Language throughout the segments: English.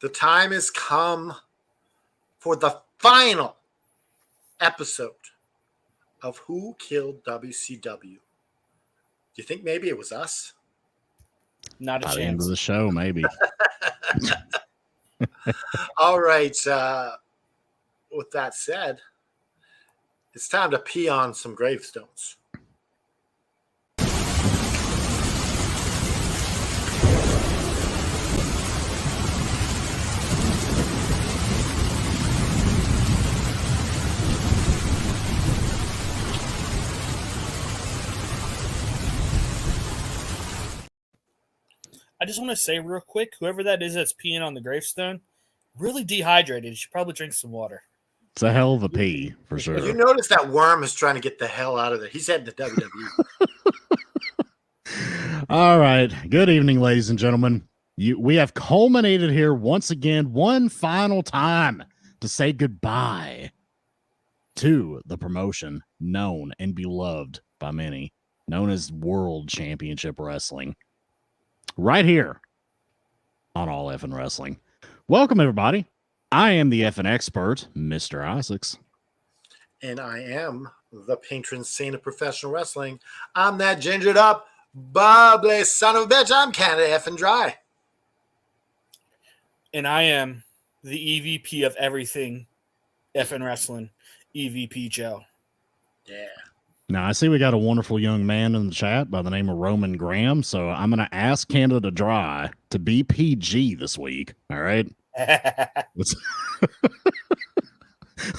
The time has come for the final episode of Who Killed WCW. Do you think maybe it was us? Not a chance. By the end of the show, maybe. All right. With that said, it's time to pee on some gravestones. I just want to say real quick, whoever that is that's peeing on the gravestone, really dehydrated. You should probably drink some water. It's a hell of a pee, for sure. You notice that Worm is trying to get the hell out of there. He's heading to WWE. All right. Good evening, ladies and gentlemen. We have culminated here once again, one final time to say goodbye to the promotion known and beloved by many, known as World Championship Wrestling. Right here on All Effin' Wrestling. Welcome, everybody. I am the Effin' expert, Mr. Isaacs. And I am the patron saint of professional wrestling. I'm that gingered up, bubbly son of a bitch. I'm Canada Effin' Dry. And I am the EVP of everything Effin' Wrestling, EVP Joe. Yeah. Now, I see we got a wonderful young man in the chat by the name of Roman Graham, so I'm going to ask Canada Dry to be PG this week, all right?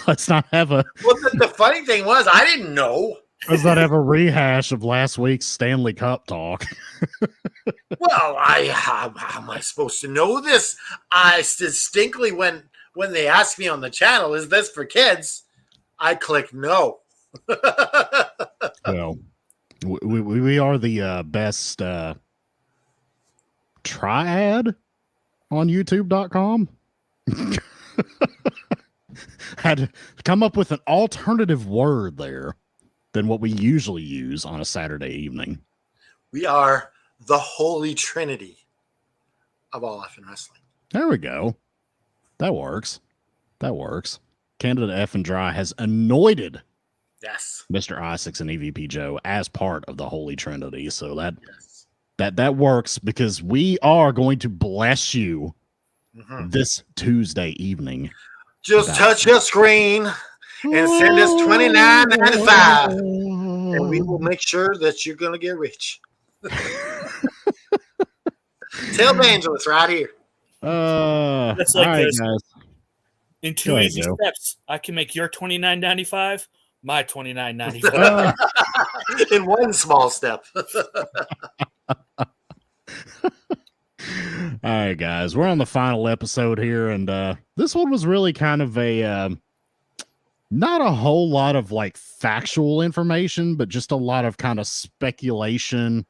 Let's not have a... Well, the funny thing was, I didn't know. Let's not have a rehash of last week's Stanley Cup talk. Well, how am I supposed to know this? I distinctly, when they asked me on the channel, is this for kids? I click no. Well, we are the best triad on YouTube.com. Had to come up with an alternative word there than what we usually use on a Saturday evening. We are the Holy Trinity of All Effin' Wrestling. There we go. That works. That works. Canada Effin' Dry has anointed Mr. Isaacs and EVP Joe as part of the Holy Trinity. So that works because we are going to bless you this Tuesday evening. Just touch your screen and send us $29.95, and we will make sure that you're going to get rich. Televangelist right here. That's like right, this. guys. In two ahead, easy Joe. steps, I can make your $29.95 my $29.95. In one small step. All right, guys, we're on the final episode here, and this one was really kind of a not a whole lot of like factual information, but just a lot of kind of speculation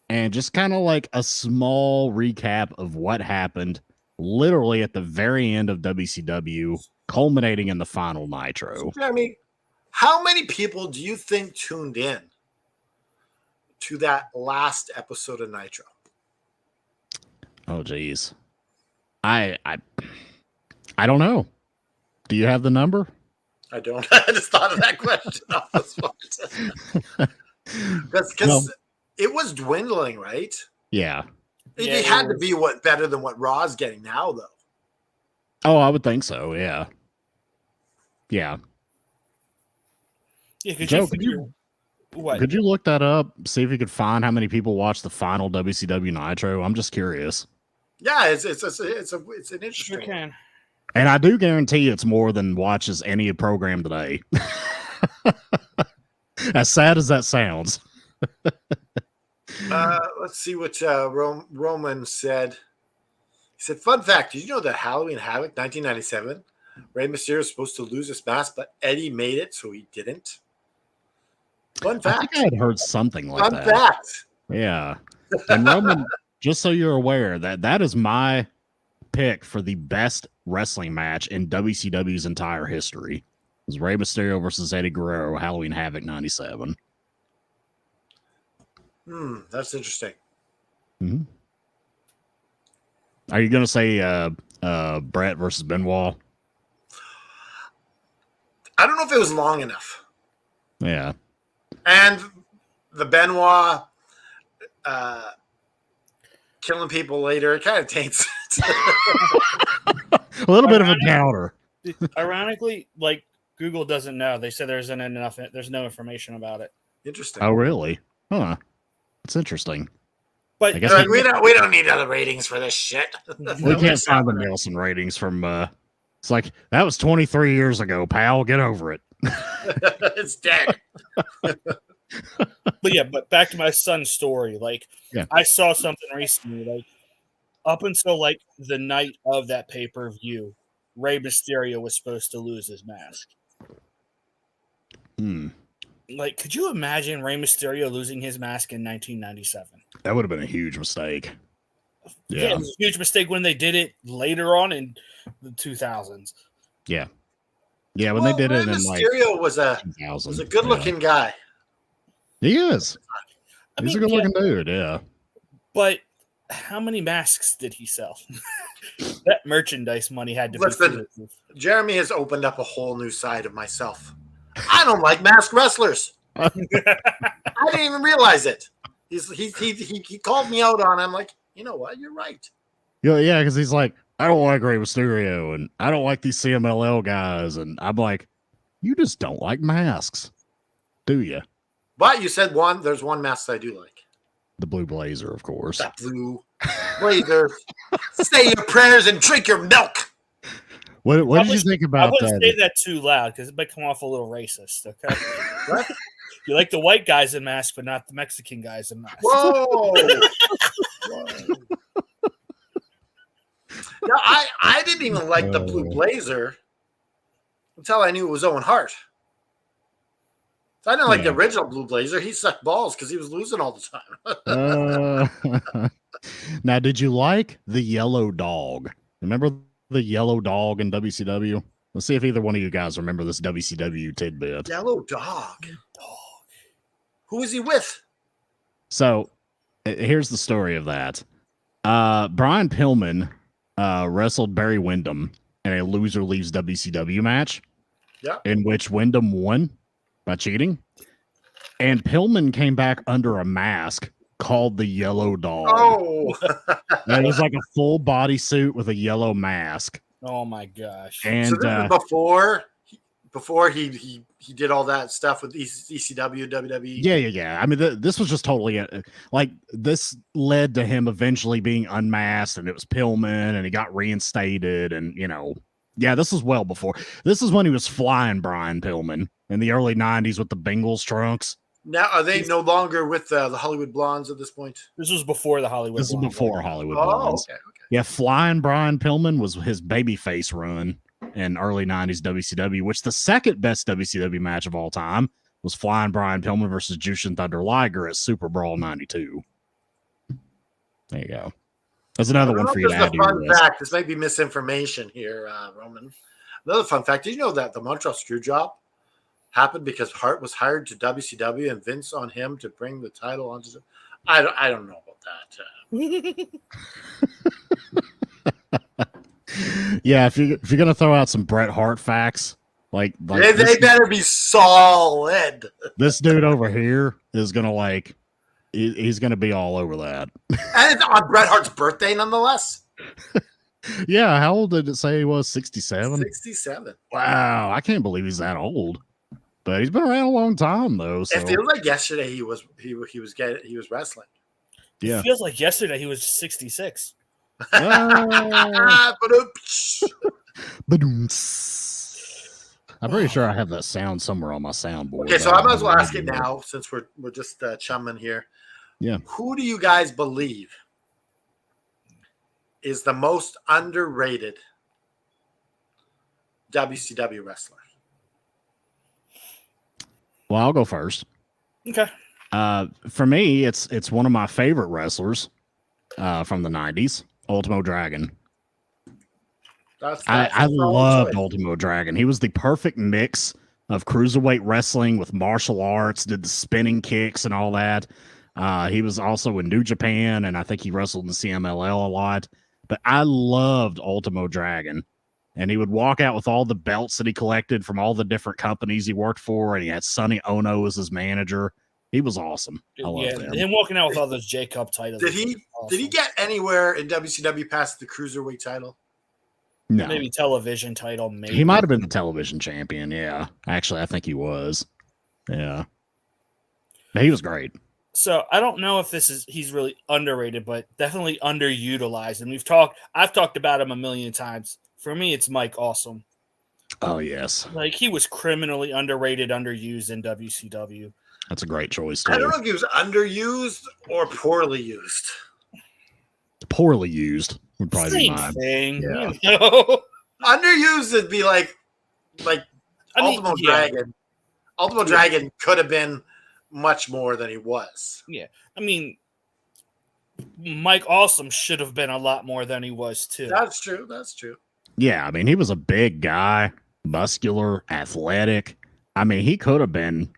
and just kind of like a small recap of what happened literally at the very end of WCW, culminating in the final Nitro. Jeremy, how many people do you think tuned in to that last episode of Nitro? Oh, geez. I don't know. Do you have the number? I don't. I just thought of that question off the spot. Because it was dwindling, right? Yeah. It had to be better than what Raw's getting now, though. Oh, I would think so. Yeah. Yeah. Yeah, Joe, could you look that up? See if you could find how many people watched the final WCW Nitro. I'm just curious. Yeah, it's an interesting. Sure can. And I do guarantee it's more than watches any program today. As sad as that sounds. Let's see what Roman said. He said, "Fun fact: did you know that Halloween Havoc 1997, Rey Mysterio was supposed to lose his mask, but Eddie made it, so he didn't." Fun fact. I think I had heard something like that. Fun fact. Yeah. And Roman, just so you're aware, that is my pick for the best wrestling match in WCW's entire history. It was Rey Mysterio versus Eddie Guerrero, Halloween Havoc 97. That's interesting. Mm-hmm. Are you going to say Brett versus Benoit. I don't know if it was long enough. Yeah. And the Benoit killing people later, it kind of taints it. A little bit of a downer. Ironically, like Google doesn't know. They said there's no information about it. Interesting. Oh, really? Huh. That's interesting. But I guess Like, we don't need other ratings for this shit. we can't find the Nielsen ratings from it's like that was 23 years ago, pal. Get over it. It's dead. but back to my son's story. Like, Yeah. I saw something recently. Like, up until like the night of that pay-per-view, Rey Mysterio was supposed to lose his mask. Like, could you imagine Rey Mysterio losing his mask in 1997? That would have been a huge mistake. Yeah, Yeah. it was a huge mistake when they did it later on in the 2000s. Yeah. Yeah, when they did Rey it in like Mysterio was a 2000. good-looking guy. He is. I He's mean, a good-looking dude, yeah. But how many masks did he sell? That merchandise money had to Listen, be. Jeremy has opened up a whole new side of myself. I don't like masked wrestlers. I didn't even realize it. He called me out on it. I'm like, you know what? You're right. Yeah, because he's like, I don't like Rey Mysterio, and I don't like these CMLL guys, and I'm like, you just don't like masks, do you? But you said there's one mask I do like. The blue blazer, of course. That blue blazer. Say your prayers and drink your milk. What did you think I about wouldn't that? say that too loud because it might come off a little racist. Okay, what? You like the white guys in masks, but not the Mexican guys in masks. Whoa. No, I didn't even like the blue blazer until I knew it was Owen Hart. So I didn't like the original blue blazer. He sucked balls because he was losing all the time. Now, did you like the yellow dog? Remember the yellow dog in WCW? Let's see if either one of you guys remember this WCW tidbit. Yellow dog. Who was he with? So here's the story of that. Brian Pillman wrestled Barry Windham in a loser leaves WCW match. Yeah. In which Windham won by cheating. And Pillman came back under a mask called the Yellow Dog. Oh. And it was like a full body suit with a yellow mask. Oh my gosh. And so this was before he did all that stuff with ECW, WWE. Yeah. I mean, this was just totally like this led to him eventually being unmasked, and it was Pillman, and he got reinstated, and this was well before. This is when he was flying Brian Pillman in the early '90s with the Bengals trunks. Now are they no longer with the Hollywood Blondes at this point? This was before the Hollywood. This is before Hollywood Oh, Blondes. okay. Yeah, flying Brian Pillman was his babyface run in early 90s WCW, which the second best WCW match of all time was flying Brian Pillman versus Jushin Thunder Liger at Super Brawl 92. There you go. That's another one for you to add to your fun list. fact. This might be misinformation here, Roman. Another fun fact. Did you know that the Montreal Screwjob happened because Hart was hired to WCW and Vince on him to bring the title onto the... I don't know about that. Yeah, if you're gonna throw out some Bret Hart facts, like they better be solid. This dude over here is gonna he's gonna be all over that. And it's on Bret Hart's birthday, nonetheless. Yeah, how old did it say he was? 67? 67. Wow, I can't believe he's that old. But he's been around a long time though. So. It feels like yesterday he was wrestling. Yeah. It feels like yesterday he was 66. I'm pretty sure I have that sound somewhere on my soundboard. Okay, so I might as well ask it now since we're just chumming here. Yeah. Who do you guys believe is the most underrated WCW wrestler? Well, I'll go first. Okay. For me, it's one of my favorite wrestlers from the 90s, Ultimo Dragon. I loved Ultimo Dragon. He was the perfect mix of cruiserweight wrestling with martial arts, did the spinning kicks and all that. He was also in New Japan, and I think he wrestled in CMLL a lot. but I loved Ultimo Dragon. And he would walk out with all the belts that he collected from all the different companies he worked for, and he had Sonny Ono as his manager. He was awesome. I loved him. Him walking out with all those J Cup titles. Did he get anywhere in WCW past the Cruiserweight title? No. Maybe television title, maybe. He might have been the television champion, yeah. Actually, I think he was. Yeah. He was great. So I don't know if he's really underrated, but definitely underutilized. And I've talked about him a million times. For me, it's Mike Awesome. Oh, yes. Like, he was criminally underrated, underused in WCW. That's a great choice, too. I don't know if he was underused or poorly used. Poorly used would probably Same be mine. thing. Yeah. You know? Underused would be like Ultimo Dragon. Ultimo Dragon could have been much more than he was. Yeah. I mean, Mike Awesome should have been a lot more than he was, too. That's true. That's true. Yeah, I mean, he was a big guy, muscular, athletic. I mean, he could have been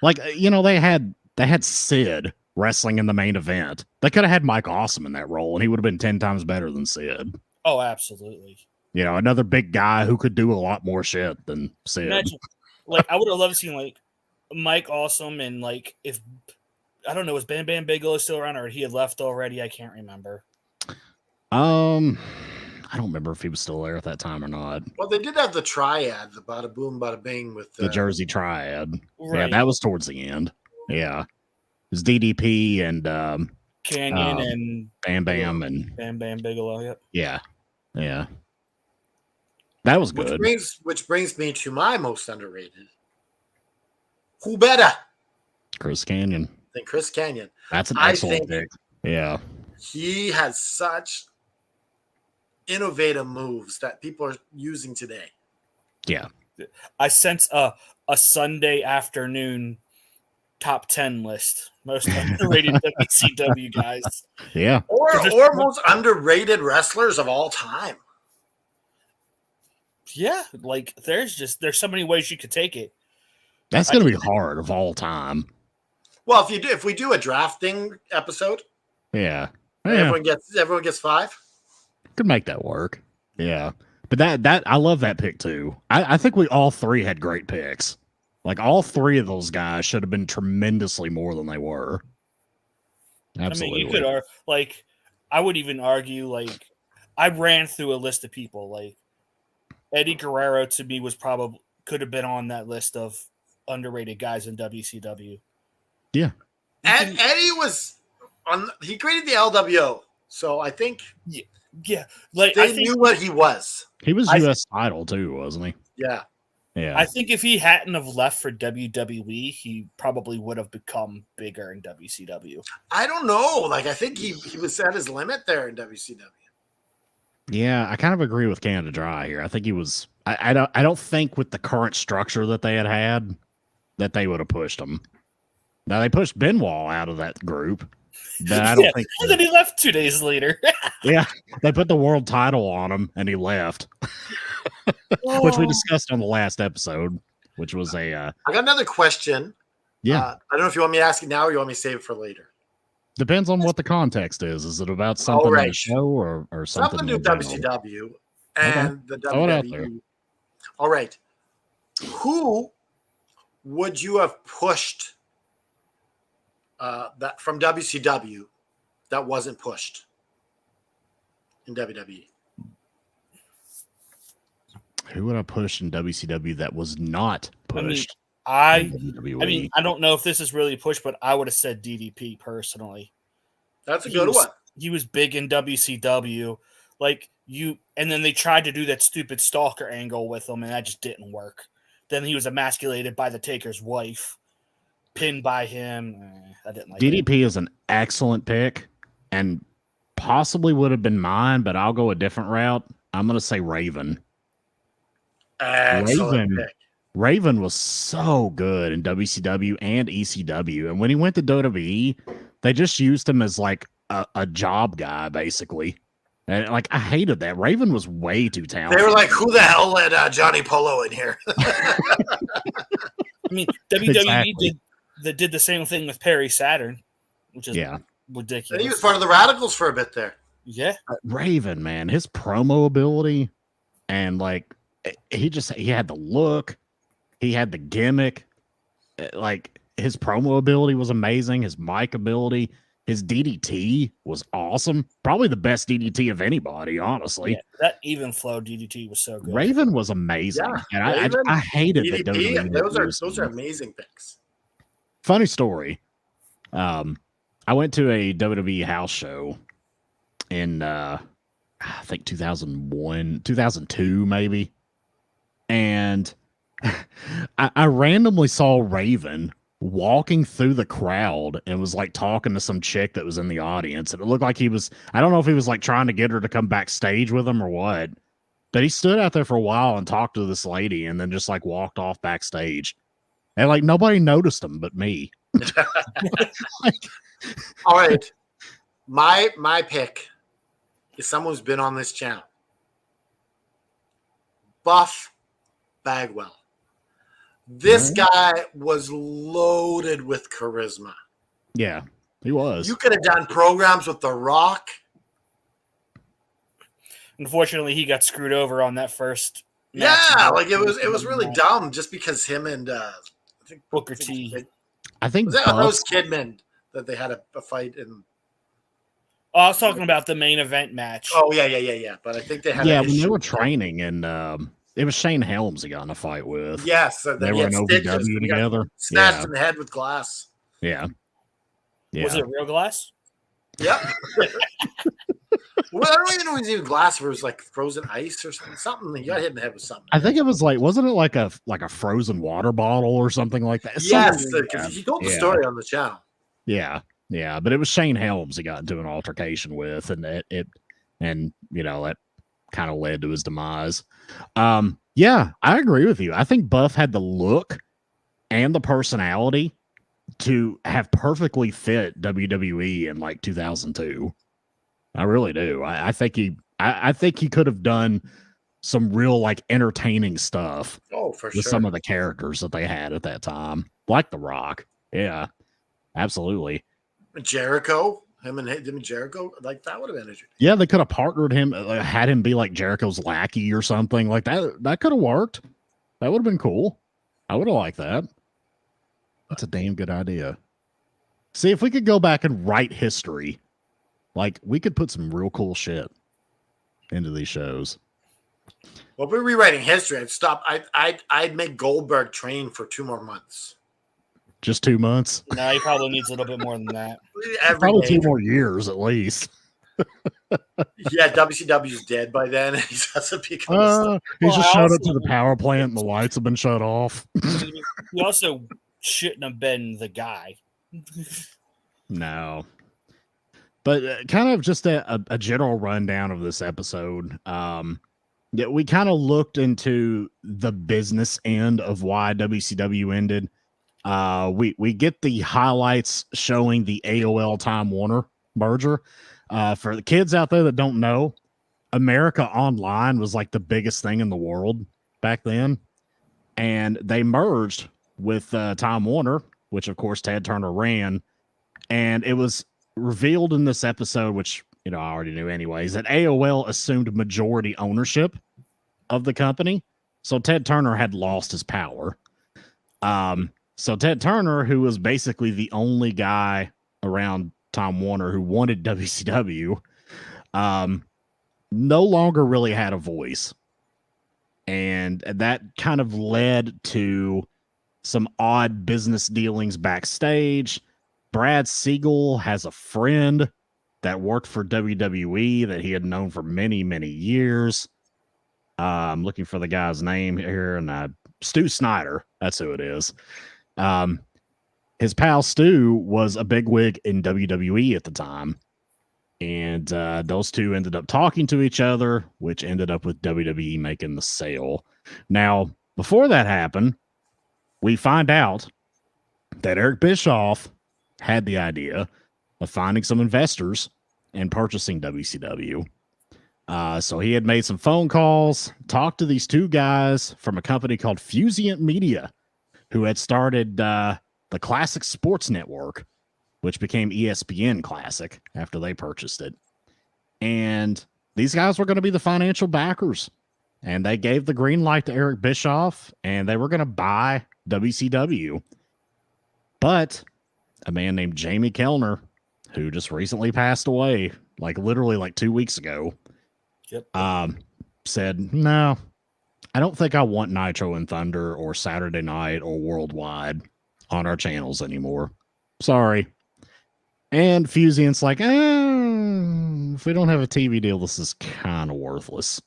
like, they had Sid wrestling in the main event. They could have had Mike Awesome in that role, and he would have been 10 times better than Sid. Oh, absolutely. Another big guy who could do a lot more shit than Sid. Imagine, I would have loved seeing Mike Awesome and if I don't know, was Bam Bam Bigelow still around or he had left already? I can't remember. I don't remember if he was still there at that time or not. Well, they did have the triad, the bada boom, bada bing with the Jersey Triad. Right. Yeah, that was towards the end. Yeah. It was DDP and Canyon and Bam Bam and Bam Bam Bigelow. Yep. Yeah. Yeah. That was good. Which brings me to my most underrated. Who better Chris Canyon. than Chris Canyon? That's an excellent pick. Yeah. He has such innovative moves that people are using today. Yeah. I sense a Sunday afternoon top 10 list. Most underrated WCW guys. Yeah. Or most underrated wrestlers of all time. Yeah, there's so many ways you could take it. That's going to be hard of all time. Well, if we do a drafting episode, yeah. Everyone gets 5. Could make that work. Yeah. But that I love that pick too. I think we all three had great picks. All three of those guys should have been tremendously more than they were. Absolutely. I mean, you could I would even argue I ran through a list of people Eddie Guerrero to me could have been on that list of underrated guys in WCW. Yeah. And Eddie was he created the LWO. So I think yeah. They knew what he was. He was US title too, wasn't he? Yeah. Yeah. I think if he hadn't have left for WWE, he probably would have become bigger in WCW. I don't know. I think he was at his limit there in WCW. Yeah, I kind of agree with Canada Dry here. I think he was. I don't think with the current structure that they had that they would have pushed him. Now they pushed Benoit out of that group, but I don't think. And then he left 2 days later. Yeah, they put the world title on him, and he left, which we discussed on the last episode. Which was a. I got another question. Yeah, I don't know if you want me to ask it now or you want me to save it for later. Depends on what the context is. Is it about something in the show or something? Something to do with WCW and the WWE. All right. Who would you have pushed that from WCW that wasn't pushed in WWE? Who would I push in WCW that was not pushed? I mean, I don't know if this is really a push, but I would have said DDP personally. That's a good one. He was big in WCW. And then they tried to do that stupid stalker angle with him, and that just didn't work. Then he was emasculated by the Taker's wife, pinned by him. I didn't like DDP is an excellent pick, and possibly would have been mine, but I'll go a different route. I'm going to say Raven. Excellent pick. Raven was so good in WCW and ECW. And when he went to WWE, they just used him as a job guy, basically. And I hated that. Raven was way too talented. They were like, who the hell let Johnny Polo in here? I mean, WWE did the same thing with Perry Saturn, which is ridiculous. And he was part of the Radicals for a bit there. Yeah. Raven, man, his promo ability and like he had the look, he had the gimmick, like his promo ability was amazing, his mic ability, his DDT was awesome, probably the best DDT of anybody, honestly. Yeah, that even flow DDT was so good. Raven was amazing, and Raven, I hated that DDP, WWE. those are amazing picks. Funny story. I went to a WWE house show in I think 2001, 2002 maybe. And I randomly saw Raven walking through the crowd and was like talking to some chick that was in the audience. And it looked like he was, I don't know if he was like trying to get her to come backstage with him or what, but he stood out there for a while and talked to this lady and then just like walked off backstage. And like nobody noticed him but me. All right. My pick is someone who's been on this channel. Buff Bagwell. This guy was loaded with charisma. Yeah, he was. You could have done programs with The Rock. Unfortunately, he got screwed over on that first Yeah, match. like it was really dumb just because him and I think Booker T. I think was that those Kidman that they had a fight in. Oh, I was talking about the main event match. Oh yeah. But I think they had when they were training, and it was Shane Helms he got in a fight with. Yes, so they were in OVW together. Snatched in the head with glass. Yeah. Was it real glass? Yep. Well, I don't even know if it was even glass, if it was like frozen ice or something. He got hit in the head with something. I think it was like, wasn't it like a frozen water bottle or something like that? Yes, because he told the story on the channel. Yeah, but it was Shane Helms he got into an altercation with, and it you know, that kind of led to his demise. Yeah, I agree with you. I think Buff had the look and the personality to have perfectly fit WWE in like 2002. I really do. I think he could have done some real like entertaining stuff. Oh, for with some of the characters that they had at that time, like The Rock. Yeah, absolutely. Jericho, him and Jericho, like that would have been interesting. Yeah, they could have partnered him, had him be like Jericho's lackey or something like that. That could have worked. That would have been cool. I would have liked that. That's a damn good idea. See, if we could go back and write history, like we could put some real cool shit into these shows. Well, if we're rewriting history, I'd stop. I'd make Goldberg train for 2 more months. Just 2 months? No, he probably needs a little bit more than that. Probably 2 more years at least. Yeah, WCW's dead by then. He doesn't become. He's just showed up to the power plant and the lights have been shut off. He also shouldn't have been the guy. No. But kind of just a general rundown of this episode. Yeah, we kind of looked into the business end of why WCW ended. We get the highlights showing the AOL Time Warner merger. For the kids out there that don't know, America Online was like the biggest thing in the world back then. And they merged with Time Warner, which of course Ted Turner ran. And it was revealed in this episode, which, you know, I already knew anyways, that AOL assumed majority ownership of the company. So Ted Turner had lost his power. So Ted Turner, who was basically the only guy around Time Warner who wanted WCW, no longer really had a voice. And that kind of led to some odd business dealings backstage. Brad Siegel has a friend that worked for WWE that he had known for many, many years. I'm looking for the guy's name here, and Stu Snyder. That's who it is. His pal Stu was a bigwig in WWE at the time, and those two ended up talking to each other, which ended up with WWE making the sale. Now, before that happened, we find out that Eric Bischoff had the idea of finding some investors and purchasing WCW. So he had made some phone calls, talked to these two guys from a company called Fusient Media, who had started the Classic Sports Network, which became ESPN Classic after they purchased it. And these guys were going to be the financial backers. And they gave the green light to Eric Bischoff, and they were going to buy WCW. But a man named Jamie Kellner, who just recently passed away, literally 2 weeks ago, said, no, I don't think I want Nitro and Thunder or Saturday Night or Worldwide on our channels anymore. Sorry. And Fusion's like, if we don't have a TV deal, this is kind of worthless.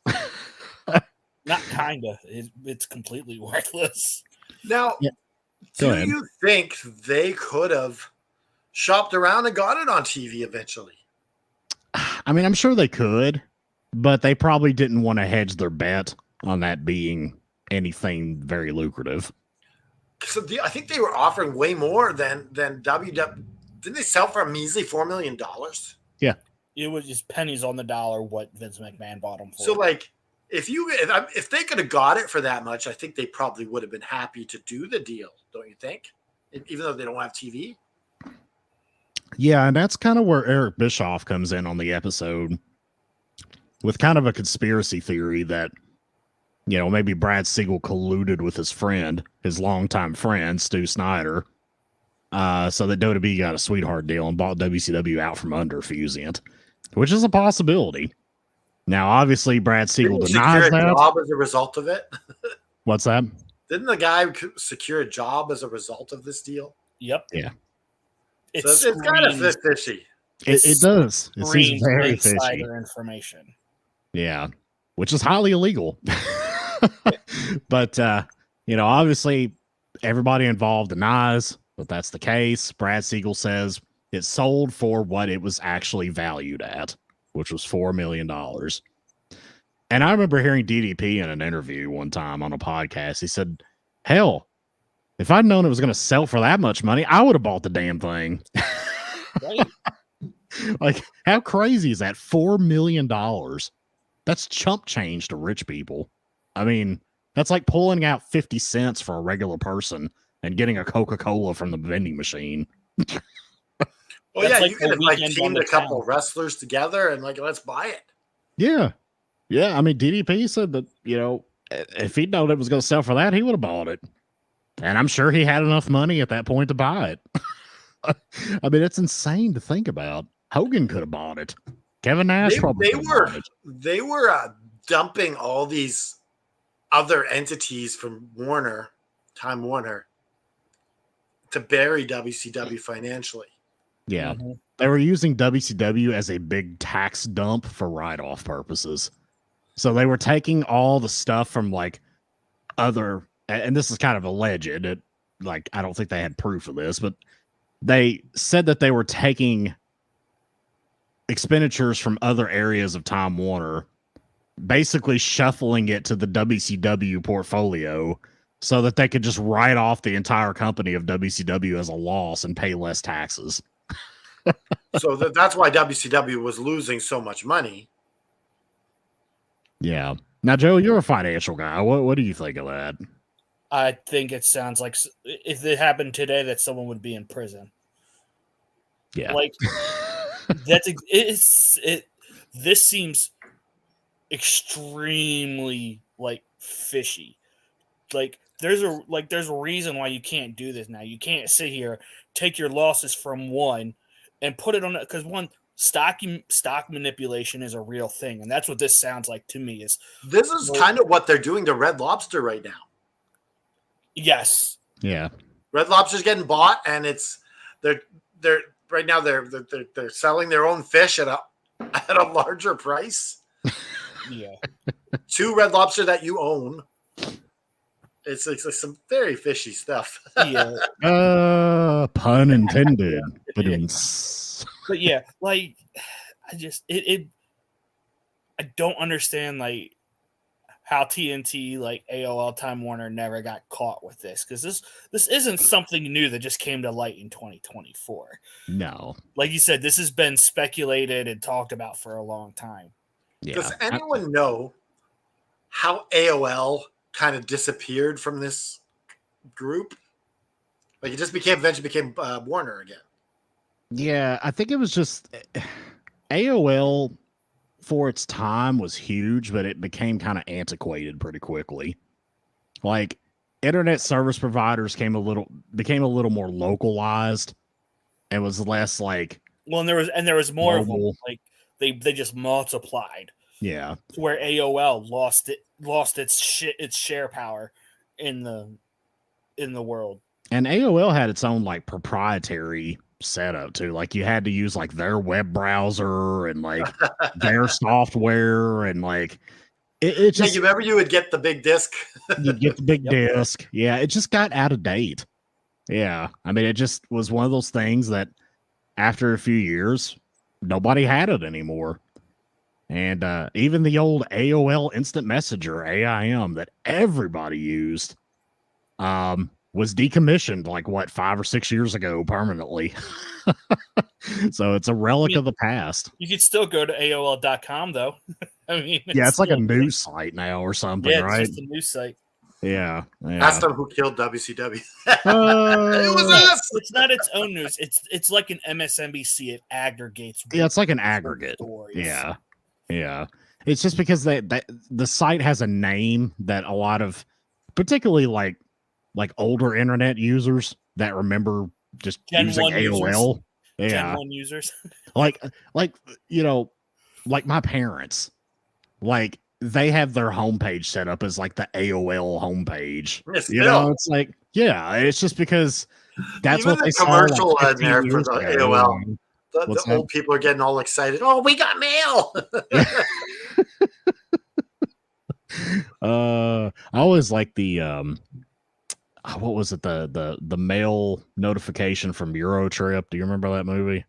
Not kind of. It's completely worthless. Now, yeah. do you think they could have shopped around and got it on TV eventually? I mean, I'm sure they could, but they probably didn't want to hedge their bet on that being anything very lucrative. So I think they were offering way more than WW. Didn't they sell for a measly $4 million? Yeah. It was just pennies on the dollar what Vince McMahon bought them for. So, if they could have got it for that much, I think they probably would have been happy to do the deal, don't you think? Even though they don't have TV. Yeah, and that's kind of where Eric Bischoff comes in on the episode with kind of a conspiracy theory that, maybe Brad Siegel colluded with his friend, his longtime friend, Stu Snyder, so that WWE got a sweetheart deal and bought WCW out from under Fusient, which is a possibility. Now, obviously, Brad Siegel denies that. Job as a result of it. What's that? Didn't the guy secure a job as a result of this deal? Yep. Yeah. It's kind of fishy. It does. It seems very fishy. Insider information. Yeah, which is highly illegal. But obviously, everybody involved denies that that's the case. Brad Siegel says it sold for what it was actually valued at, which was $4 million. And I remember hearing DDP in an interview one time on a podcast. He said, hell, if I'd known it was going to sell for that much money, I would have bought the damn thing. Right. How crazy is that? $4 million. That's chump change to rich people. I mean, that's like pulling out 50 cents for a regular person and getting a Coca-Cola from the vending machine. Well, yeah, you could have teamed a couple wrestlers together and let's buy it. Yeah. Yeah. I mean, DDP said that, if he'd known it was going to sell for that, he would have bought it. And I'm sure he had enough money at that point to buy it. I mean, it's insane to think about. Hogan could have bought it. Kevin Nash probably they were dumping all these other entities from Time Warner, to bury WCW financially. Yeah. Mm-hmm. They were using WCW as a big tax dump for write-off purposes. So they were taking all the stuff from other, and this is kind of alleged. I don't think they had proof of this, but they said that they were taking expenditures from other areas of Time Warner, basically shuffling it to the WCW portfolio so that they could just write off the entire company of WCW as a loss and pay less taxes. So that's why WCW was losing so much money. Yeah. Now, Joe, you're a financial guy. What do you think of that? I think it sounds like if it happened today, that someone would be in prison. Yeah. This seems extremely fishy. There's a reason why you can't do this now. You can't sit here, take your losses from one and put it on it, because stock manipulation is a real thing, and that's what this sounds like to me. This is kind of what they're doing to Red Lobster right now. Yes. Yeah. Red Lobster's getting bought, and they're right now they're selling their own fish at a larger price. Yeah. To Red Lobster that you own. It's some very fishy stuff. Yeah. Pun intended. But yeah, I don't understand how TNT, AOL Time Warner never got caught with this, because this isn't something new that just came to light in 2024. No. Like you said, this has been speculated and talked about for a long time. Yeah. Does anyone know how AOL kind of disappeared from this group? It just eventually became Warner again. Yeah, I think it was just AOL for its time was huge, but it became kind of antiquated pretty quickly. Like internet service providers became a little more localized and was less like Well, and there was more of them. mobile. Like they just multiplied. Yeah. To where AOL lost its share power in the world. And AOL had its own like proprietary setup too. Like you had to use like their web browser and like their software and like it just you remember you would get the big disc. you'd get the big Yep. disc. Yeah, it just got out of date. Yeah. I mean, it just was one of those things that after a few years, nobody had it anymore. And even the old AOL Instant Messenger, AIM, that everybody used, was decommissioned like 5 or 6 years ago permanently. So it's a relic of the past. You could still go to AOL.com though. I mean, Yeah, it's like a still- news site now or something, Yeah, it's right? just a news site. Yeah. Ask them who killed WCW. It Uh, was us. It's not its own news. It's like an MSNBC. It aggregates. yeah, it's like an aggregate. stories. Yeah. Yeah. It's just because the site has a name that a lot of, particularly like older internet users that remember just Gen using 1 AOL. Gen Yeah. 1 users. like my parents, like they have their homepage set up as like the AOL homepage. Yes, You know, it's like, yeah, it's just because that's Even what the they saw commercial like in there 15 for years the ago. AOL. What's The that? old people are getting all excited. Oh, we got mail. I always like the what was it, the mail notification from Eurotrip. Do you remember that movie?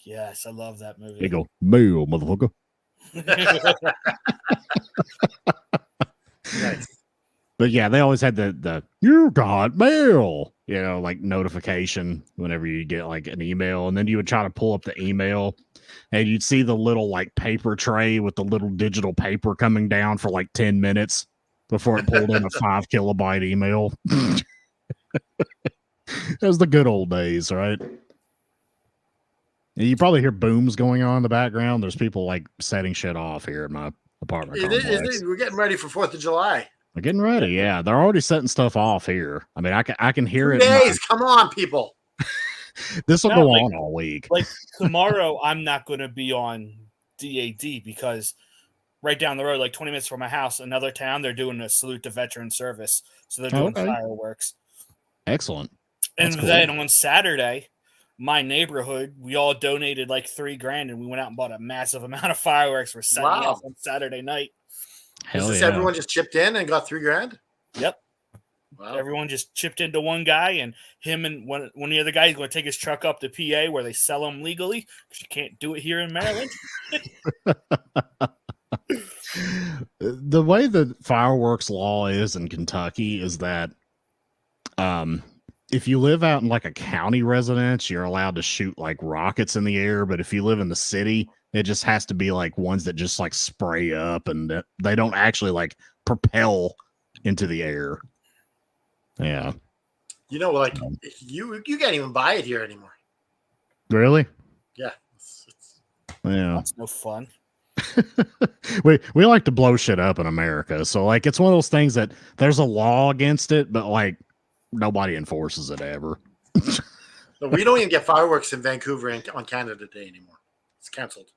Yes, I love that movie. They go, mail, motherfucker. Nice. But yeah, they always had the you got mail, like notification whenever you get like an email, and then you would try to pull up the email and you'd see the little like paper tray with the little digital paper coming down for like 10 minutes before it pulled in a 5 kilobyte email. It was the good old days, right? And you probably hear booms going on in the background. There's people like setting shit off here in my apartment complex. We're getting ready for 4th of July. They're getting ready. Yeah, they're already setting stuff off here. I mean, I can hear 2 it. in my- days. Come on, people. This will No, go like- on all week. Like tomorrow, I'm not going to be on DAD because right down the road, like 20 minutes from my house, another town, they're doing a salute to veteran service. So they're doing Okay. fireworks. Excellent. And That's cool. then on Saturday, my neighborhood, we all donated like $3,000 and we went out and bought a massive amount of fireworks for setting Wow. off on Saturday night. Hell Is this yeah. everyone just chipped in and got $3,000? Yep. Wow. Everyone just chipped into one guy, and him and one of the other guys going to take his truck up to PA where they sell them legally because you can't do it here in Maryland. The way the fireworks law is in Kentucky is that if you live out in like a county residence, you're allowed to shoot like rockets in the air, but if you live in the city, it just has to be like ones that just like spray up and they don't actually like propel into the air. Yeah. You know, like you can't even buy it here anymore. Really? Yeah. Yeah. That's no fun. we like to blow shit up in America. So like it's one of those things that there's a law against it, but like nobody enforces it ever. But we don't even get fireworks in Vancouver and on Canada Day anymore. It's canceled.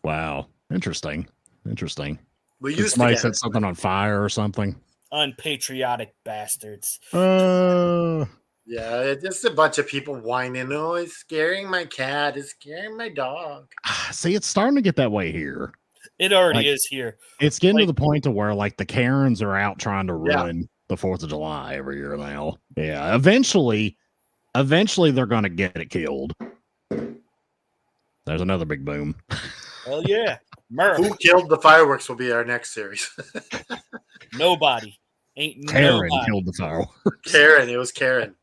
Wow. Interesting. We Did used to somebody get set it. something on fire or something. Unpatriotic bastards. Yeah, it's just a bunch of people whining. Oh, it's scaring my cat. It's scaring my dog. See, it's starting to get that way here. It already Like- is here. It's getting to Like- the point to where like the Karens are out trying to Yeah. ruin the 4th of July every year now. Yeah. Eventually they're gonna get it killed. There's another big boom. Hell yeah. Murph. Who killed the fireworks will be our next series. Nobody. Ain't Karen nobody. killed the fireworks. Karen. It was Karen.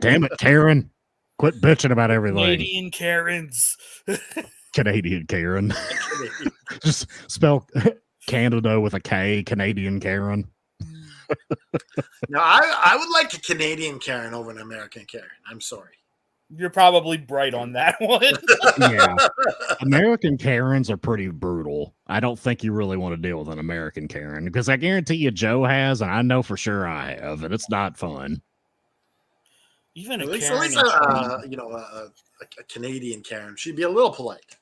Damn it, Karen. Quit bitching about everything. Canadian Karens. Canadian Karen. Just spell Canada with a K, Canadian Karen. Now, I would like a Canadian Karen over an American Karen. I'm sorry. You're probably bright on that one. Yeah. American Karens are pretty brutal. I don't think you really want to deal with an American Karen because I guarantee you Joe has, and I know for sure I have, and it's not fun. Even a At least, Karen. a Canadian Karen. She'd be a little polite.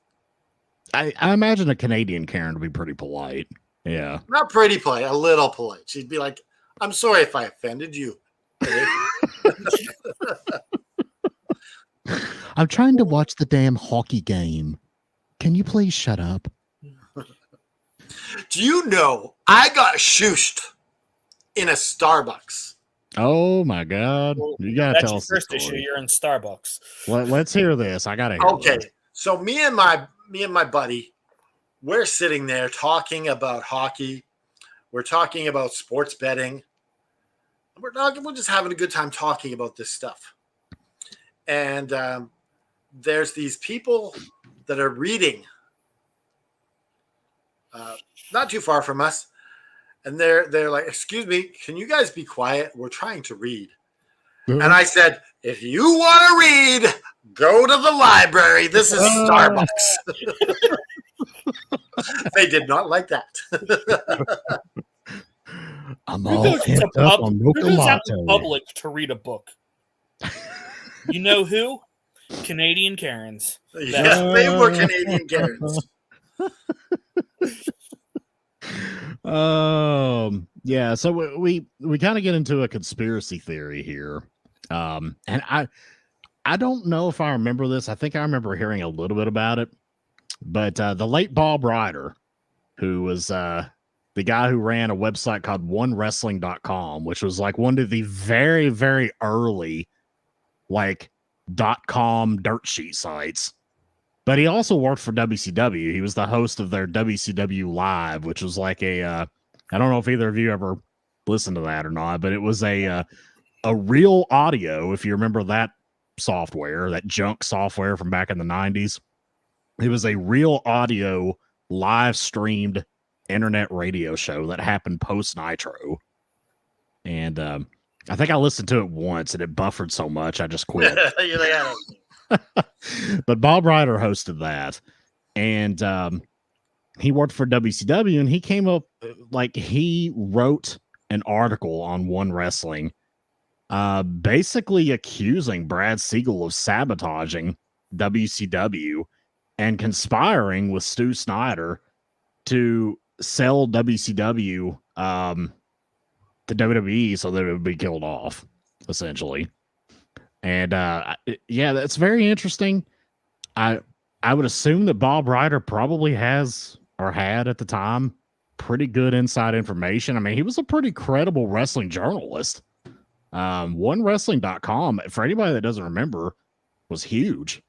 I imagine a Canadian Karen would be pretty polite. Yeah. Not pretty polite, a little polite. She'd be like, I'm sorry if I offended you. I'm trying to watch the damn hockey game. Can you please shut up? Do you know I got shooshed in a Starbucks? Oh my God. You gotta That's tell your us the first issue. story. You're in Starbucks. Let's hear this. I gotta hear Okay. this. So me and my buddy, we're sitting there talking about hockey. We're talking about sports betting. We're just having a good time talking about this stuff. And there's these people that are reading not too far from us. And they're like, excuse me, can you guys be quiet? We're trying to read. And I said, if you want to read, go to the library. This is Starbucks. They did not like that. I'm Who all goes to amped up on who goes out in Mocha public to read a book? You know who? Canadian Karens. Yes, they were Canadian Karens. Yeah, so we kind of get into a conspiracy theory here. And I don't know if I remember this. I think I remember hearing a little bit about it. But the late Bob Ryder, who was the guy who ran a website called onewrestling.com, which was like one of the very, very early like .com dirt sheet sites. But he also worked for WCW. He was the host of their WCW Live, which was like I don't know if either of you ever listened to that or not, but it was a real audio, if you remember that software, that junk software from back in the 90s. It was a real audio live streamed internet radio show that happened post Nitro. And I think I listened to it once and it buffered so much I just quit. You're like, I don't know. But Bob Ryder hosted that. And he worked for WCW and he came up, like, he wrote an article on One Wrestling basically accusing Brad Siegel of sabotaging WCW and conspiring with Stu Snyder to sell WCW to WWE so that it would be killed off, essentially. And yeah, that's very interesting. I would assume that Bob Ryder probably has or had at the time pretty good inside information. I mean, he was a pretty credible wrestling journalist. OneWrestling.com, for anybody that doesn't remember, was huge.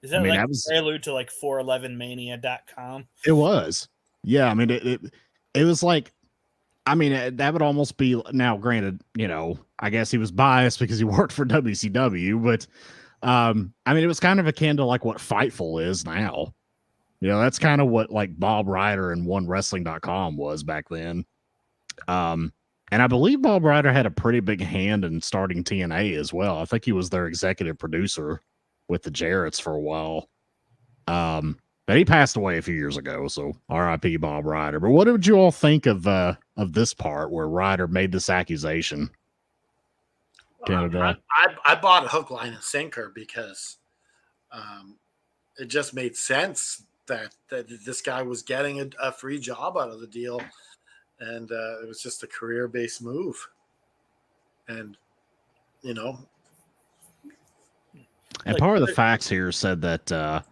Is that like a prelude to like 411mania.com? It was. Yeah, I mean, it was like, I mean, that would almost be, now granted, you know, I guess he was biased because he worked for WCW, but I mean, it was kind of akin to like what Fightful is now. You know, that's kind of what like Bob Ryder and OneWrestling.com was back then. And I believe Bob Ryder had a pretty big hand in starting TNA as well. I think he was their executive producer with the Jarretts for a while. But he passed away a few years ago, so R.I.P. Bob Ryder. But what did you all think of this part where Ryder made this accusation? I bought a hook, line, and sinker because it just made sense that this guy was getting a free job out of the deal, and it was just a career-based move. And, you know. And part of the facts here said that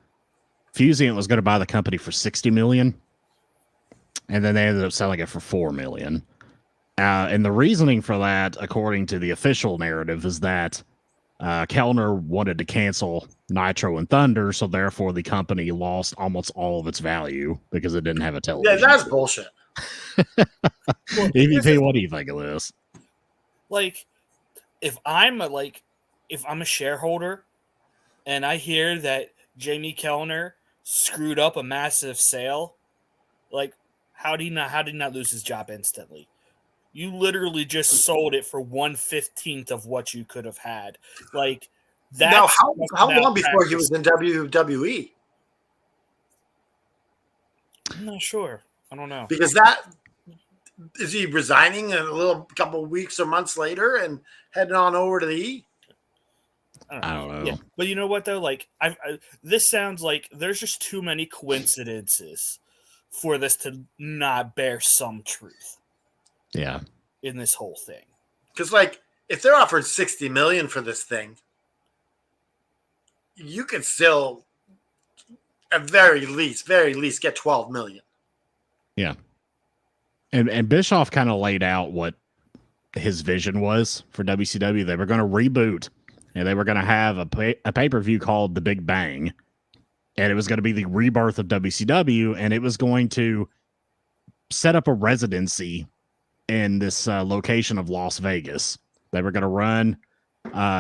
Fusient was going to buy the company for $60 million, and then they ended up selling it for $4 million. And the reasoning for that, according to the official narrative, is that Kellner wanted to cancel Nitro and Thunder, so therefore the company lost almost all of its value because it didn't have a television. Yeah, that's bullshit. EVP, what do you think of this? Like, if I'm a shareholder and I hear that Jamie Kellner screwed up a massive sale, like, how did he not lose his job instantly? You literally just sold it for 1/15 of what you could have had. Like, Now, That's how long before he malpractice. was in WWE? I'm not sure. I don't know. Because that is he resigning a little couple weeks or months later and heading on over to the E? I don't know. Yeah, but you know what though? Like, this sounds like there's just too many coincidences for this to not bear some truth Yeah. in this whole thing. Because like if they're offered $60 million for this thing, you could still at very least get $12 million. Yeah. And Bischoff kind of laid out what his vision was for WCW. They were going to reboot, and they were going to have a pay-per-view called The Big Bang, and it was going to be the rebirth of WCW, and it was going to set up a residency in this location of Las Vegas. They were going to run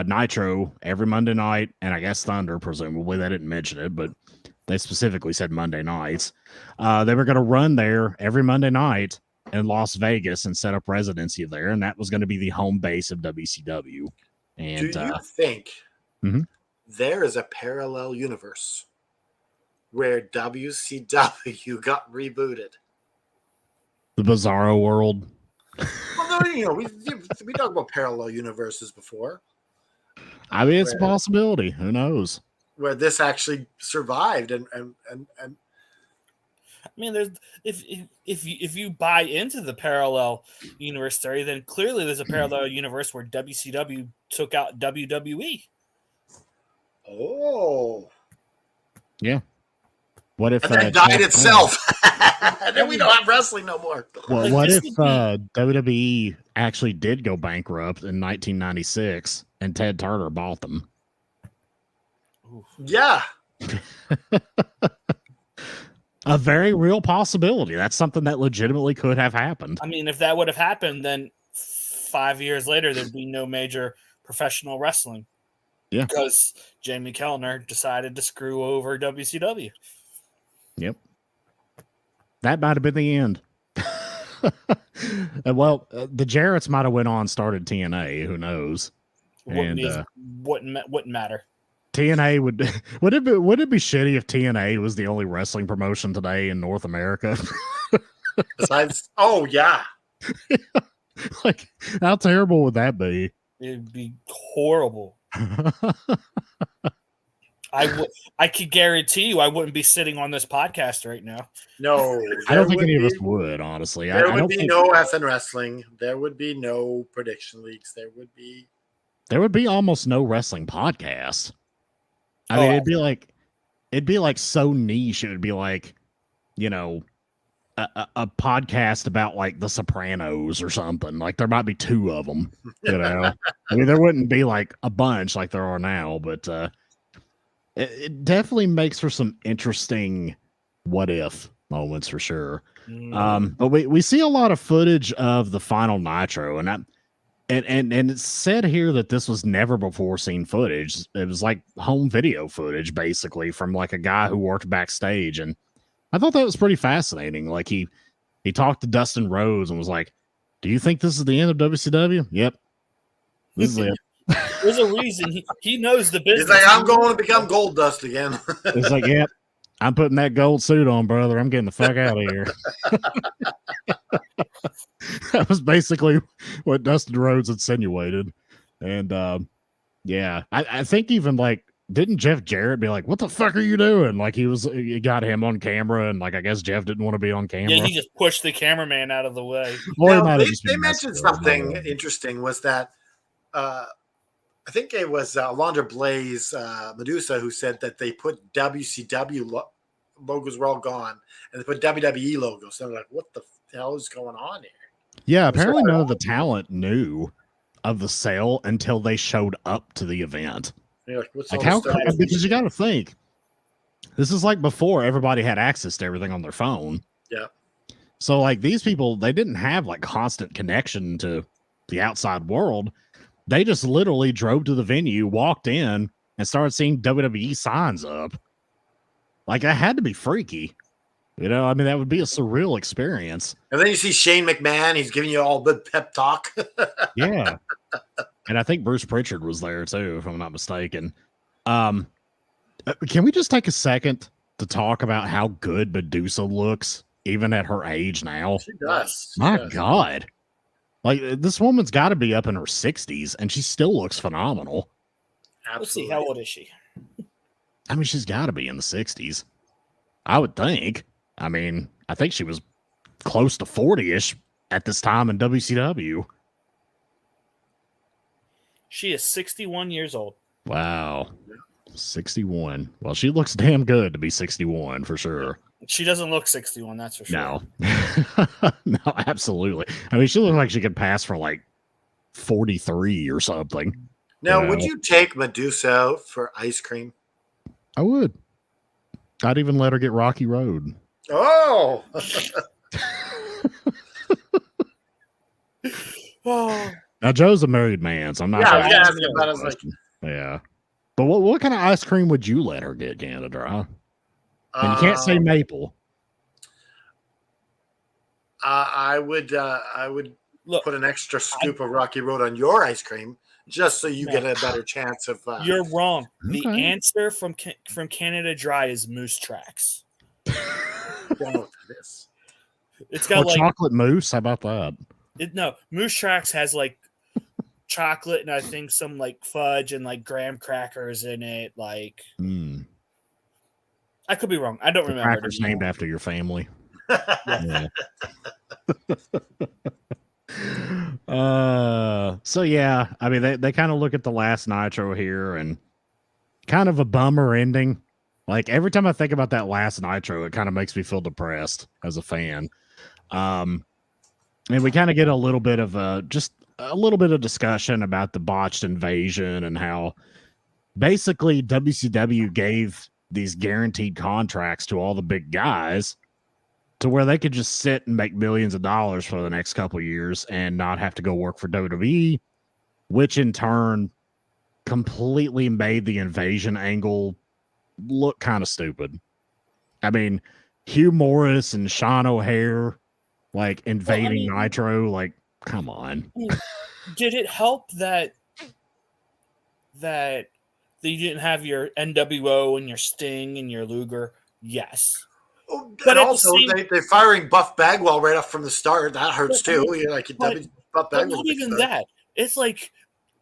Nitro every Monday night, and I guess Thunder, presumably. They didn't mention it, but they specifically said Monday nights. They were going to run there every Monday night in Las Vegas and set up residency there, and that was going to be the home base of WCW. And do you think Mhm. there is a parallel universe where WCW got rebooted? the Bizarro world. Well, no, you know, we talked about parallel universes before, I mean, it's a Where- possibility. Who knows? where this actually survived and I mean, there's if you buy into the parallel universe theory, then clearly there's a parallel universe where WCW took out WWE. oh, What if and then it died Ted itself? And then we don't have wrestling no more. Well, Like, what this if would WWE actually did go bankrupt in 1996 and Ted Turner bought them? Yeah, A very real possibility. That's something that legitimately could have happened. I mean, if that would have happened, then 5 years later there'd be no major professional wrestling. Yeah. Because Jamie Kellner decided to screw over WCW. Yep. That might have been the end. Well, the Jarretts might have went on and started TNA. Who knows? Wouldn't, And, wouldn't matter. TNA would it be shitty if TNA was the only wrestling promotion today in North America? besides, oh yeah, Like, how terrible would that be? It'd be horrible. I could guarantee you I wouldn't be sitting on this podcast right now. no, I don't think there any of would us would, honestly. There I would don't be think no FN wrestling. There would be no prediction leagues. There would be almost no wrestling podcast. I mean, it'd be like so niche. It would be like, you know, a podcast about like The Sopranos or something. Like there might be two of them. You know, I mean, there wouldn't be like a bunch like there are now, but it definitely makes for some interesting what if moments for sure. But we see a lot of footage of the final Nitro, and it's said here that this was never before seen footage. It was like home video footage, basically, from like a guy who worked backstage, and I thought that was pretty fascinating. Like he talked to Dustin Rhodes and was like, "Do you think this is the end of WCW?" Yep, this is it. There's a reason he knows the business. He's like, I'm going to become Gold Dust again. It's like, yep, I'm putting that gold suit on, brother. I'm getting the fuck out of here. That was basically what Dustin Rhodes insinuated. And yeah, I think even like, didn't Jeff Jarrett be like, what the fuck are you doing? Like he got him on camera, and like I guess Jeff didn't want to be on camera. Yeah, he just pushed the cameraman out of the way. Or he Now, might have they just been mentioned messing with something him. interesting was that I think it was Alondra Blaze Medusa who said that they put WCW logos were all gone and they put WWE logos. So I'm like, what the hell is going on here? Yeah, apparently none of the talent knew of the sale until they showed up to the event. And you're like, what's Like all this stuff? because you got to think, this is like before everybody had access to everything on their phone. Yeah. So like these people, they didn't have like constant connection to the outside world. They just literally drove to the venue, walked in, and started seeing WWE signs up. Like that had to be freaky. You know, I mean, that would be a surreal experience. And then you see Shane McMahon, he's giving you all the pep talk. Yeah. And I think Bruce Pritchard was there too, if I'm not mistaken. Can we just take a second to talk about how good Medusa looks, even at her age now? She does. My God. Like, this woman's got to be up in her 60s, and she still looks phenomenal. Absolutely. Let's see, how old is she? I mean, she's got to be in the 60s. I would think. I mean, I think she was close to 40-ish at this time in WCW. She is 61 years old. Wow. 61. Well, she looks damn good to be 61 for sure. She doesn't look 61, that's for sure. No. No, absolutely. I mean, she looks like she could pass for like 43 or something. Now, would you take Medusa out for ice cream? I would. I'd even let her get Rocky Road. Oh! Oh. Now, Joe's a married man, so I'm not. Yeah, gonna yeah, ask yeah, that but I was like- question. Yeah. But what kind of ice cream would you let her get, Canada? And you can't say maple. I would Look, put an extra scoop of Rocky Road on your ice cream just so you No. get a better chance of. you're wrong. The Okay. answer from Canada Dry is Moose Tracks. I don't know what that is. It's got Or like chocolate mousse. How about that? no, Moose Tracks has like chocolate and I think some like fudge and like graham crackers in it. like Mm. I could be wrong. I don't The remember. crackers named after your family. Yeah. So yeah, I mean they kind of look at the last Nitro here and kind of a bummer ending. Like every time I think about that last Nitro, it kind of makes me feel depressed as a fan. And we kind of get a little bit of just a little bit of discussion about the botched invasion and how basically WCW gave these guaranteed contracts to all the big guys to where they could just sit and make millions of dollars for the next couple of years and not have to go work for WWE, which in turn completely made the invasion angle look kind of stupid. I mean, Hugh Morris and Sean O'Hare like invading Nitro, like, come on. Did it help that you didn't have your NWO and your Sting and your Luger? Yes. Oh, But and at the also, same- they're firing Buff Bagwell right up from the start. That hurts But- too. You're like, but- Buff But Bagwell. not even that. It's like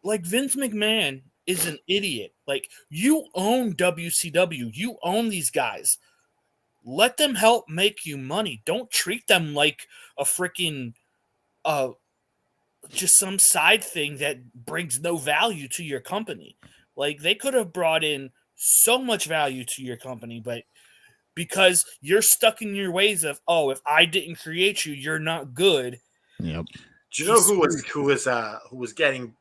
Vince McMahon is an idiot. Like, you own WCW. You own these guys. Let them help make you money. Don't treat them like a freaking just some side thing that brings no value to your company. Like, they could have brought in so much value to your company, but because you're stuck in your ways of, oh, if I didn't create you, you're not good. Yep. Do you know who was getting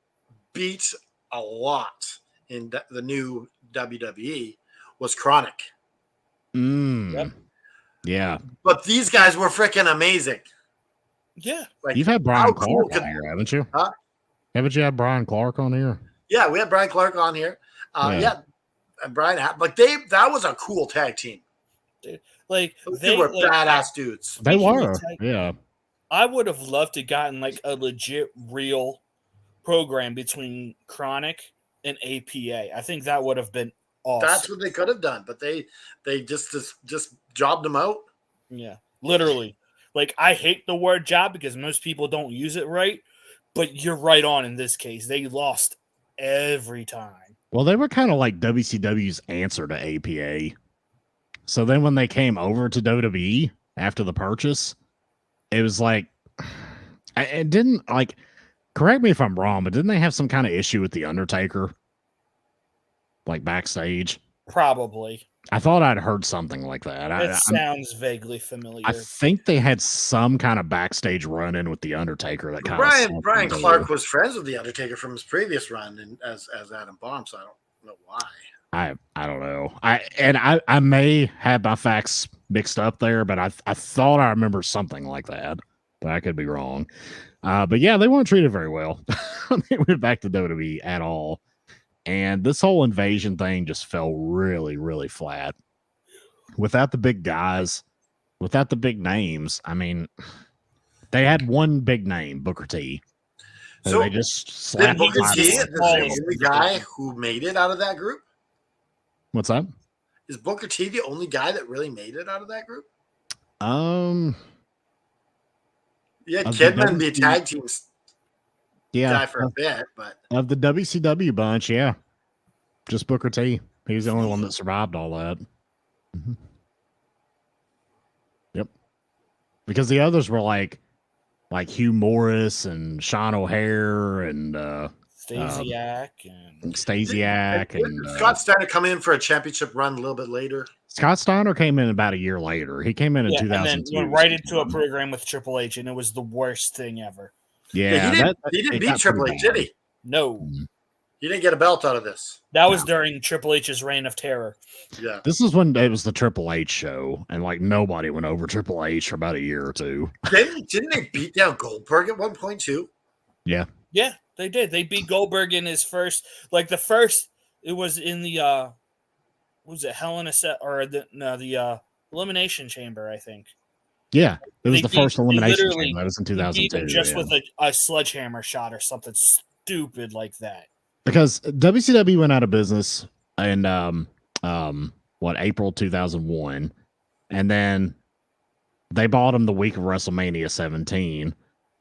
beat a lot in the new WWE was Chronic. Yep. Yeah. But these guys were freaking amazing. Yeah. Like, You've had Brian how Clark cool on could- here, haven't you? Huh? Haven't you had Brian Clark on here? Yeah, we had Brian Clark on here. Yeah. Yeah, and Brian, that was a cool tag team. Like, They were badass dudes. They Speaking of were. tag- Yeah. I would have loved to gotten like a legit real program between Chronic and APA. I think that would have been awesome. That's what they could have done, but they just jobbed them out. Yeah, literally. Like, I hate the word job because most people don't use it right, but you're right on in this case. They lost every time. Well, they were kind of like WCW's answer to APA. So then when they came over to WWE after the purchase, it was like, it didn't like, correct me if I'm wrong, but didn't they have some kind of issue with The Undertaker? Like backstage? Probably. I thought I'd heard something like that. It sounds vaguely familiar. I think they had some kind of backstage run-in with The Undertaker that kind of Brian Clark was friends with the Undertaker from his previous run and as Adam Bomb, so I don't know why. I don't know. I may have my facts mixed up there, but I thought I remember something like that, but I could be wrong. But yeah, they weren't treated very well. They went back to WWE at all. And this whole invasion thing just fell really, really flat. Without the big guys, without the big names, I mean, they had one big name, Booker T. So they just did slapped the Booker T, title. is the only guy who made it out of that group? What's that? Is Booker T the only guy that really made it out of that group? Yeah, Of the Kidman be a WC tag team Yeah, guy for a bit, but of the WCW bunch, yeah, just Booker T. He's the only one that survived all that. Mhm. Yep, because the others were like Hugh Morris and Sean O'Hare and Stasiak and Stasiak and Scott Steiner come in for a championship run a little bit later. Scott Steiner came in about a year later. He came in and then 2002. went right into a program with Triple H, and it was the worst thing ever. Yeah, he didn't it beat got Triple pretty H, did bad. he? No, He didn't get a belt out of this. that was during Triple H's reign of terror. Yeah. This is when it was the Triple H show, and like nobody went over Triple H for about a year or two. Didn't they beat down Goldberg at one point too? Yeah. Yeah, they did. They beat Goldberg in his first, it was in the was it Hell in a Cell or the Elimination Chamber, I think. Yeah, it was the first elimination literally chamber. That was in He beat 2002. him just with a sledgehammer shot or something stupid like that. Because WCW went out of business in April 2001, and then they bought him the week of WrestleMania 17.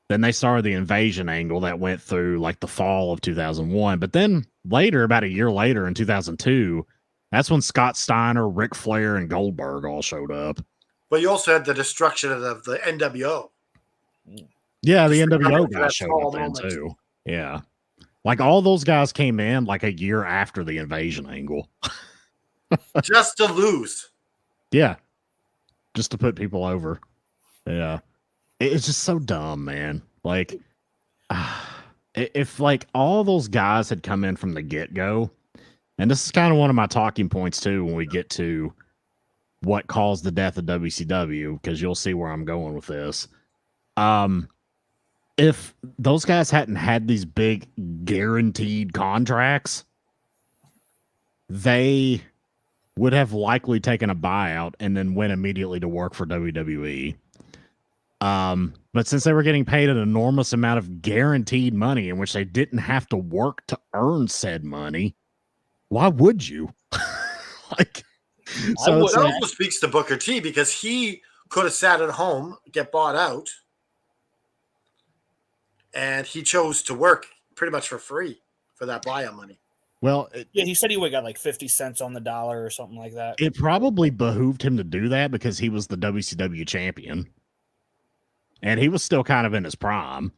Then they started the invasion angle that went through like the fall of 2001. But then later, about a year later in 2002, that's when Scott Steiner, Ric Flair, and Goldberg all showed up. But you also had the destruction of the NWO. Yeah, the Just NWO remember guys that showed small up then moment. too. Yeah. Like all those guys came in like a year after the invasion angle. Just to lose. Yeah. Just to put people over. Yeah. It's just so dumb, man. Like, if like all those guys had come in from the get-go, and this is kind of one of my talking points too when we get to what caused the death of WCW, because you'll see where I'm going with this. If those guys hadn't had these big guaranteed contracts, they would have likely taken a buyout and then went immediately to work for WWE. But since they were getting paid an enormous amount of guaranteed money in which they didn't have to work to earn said money, why would you? Like, so That also speaks to Booker T, because he could have sat at home, get bought out, and he chose to work pretty much for free for that buyout money. well, He said he would have got like 50 cents on the dollar or something like that. it probably behooved him to do that because he was the WCW champion. And he was still kind of in his prime,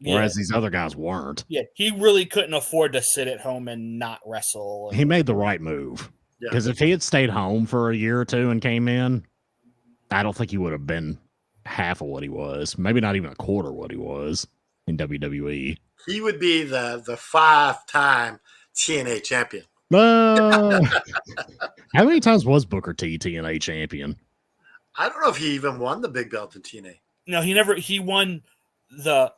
whereas these other guys weren't. Yeah, he really couldn't afford to sit at home and not wrestle. He made the right move. Because if he had stayed home for a year or two and came in, I don't think he would have been half of what he was. Maybe not even a quarter what he was in WWE. He would be the 5-time TNA champion. How many times was Booker T TNA champion? I don't know if he even won the big belt in TNA. No, he never. He won the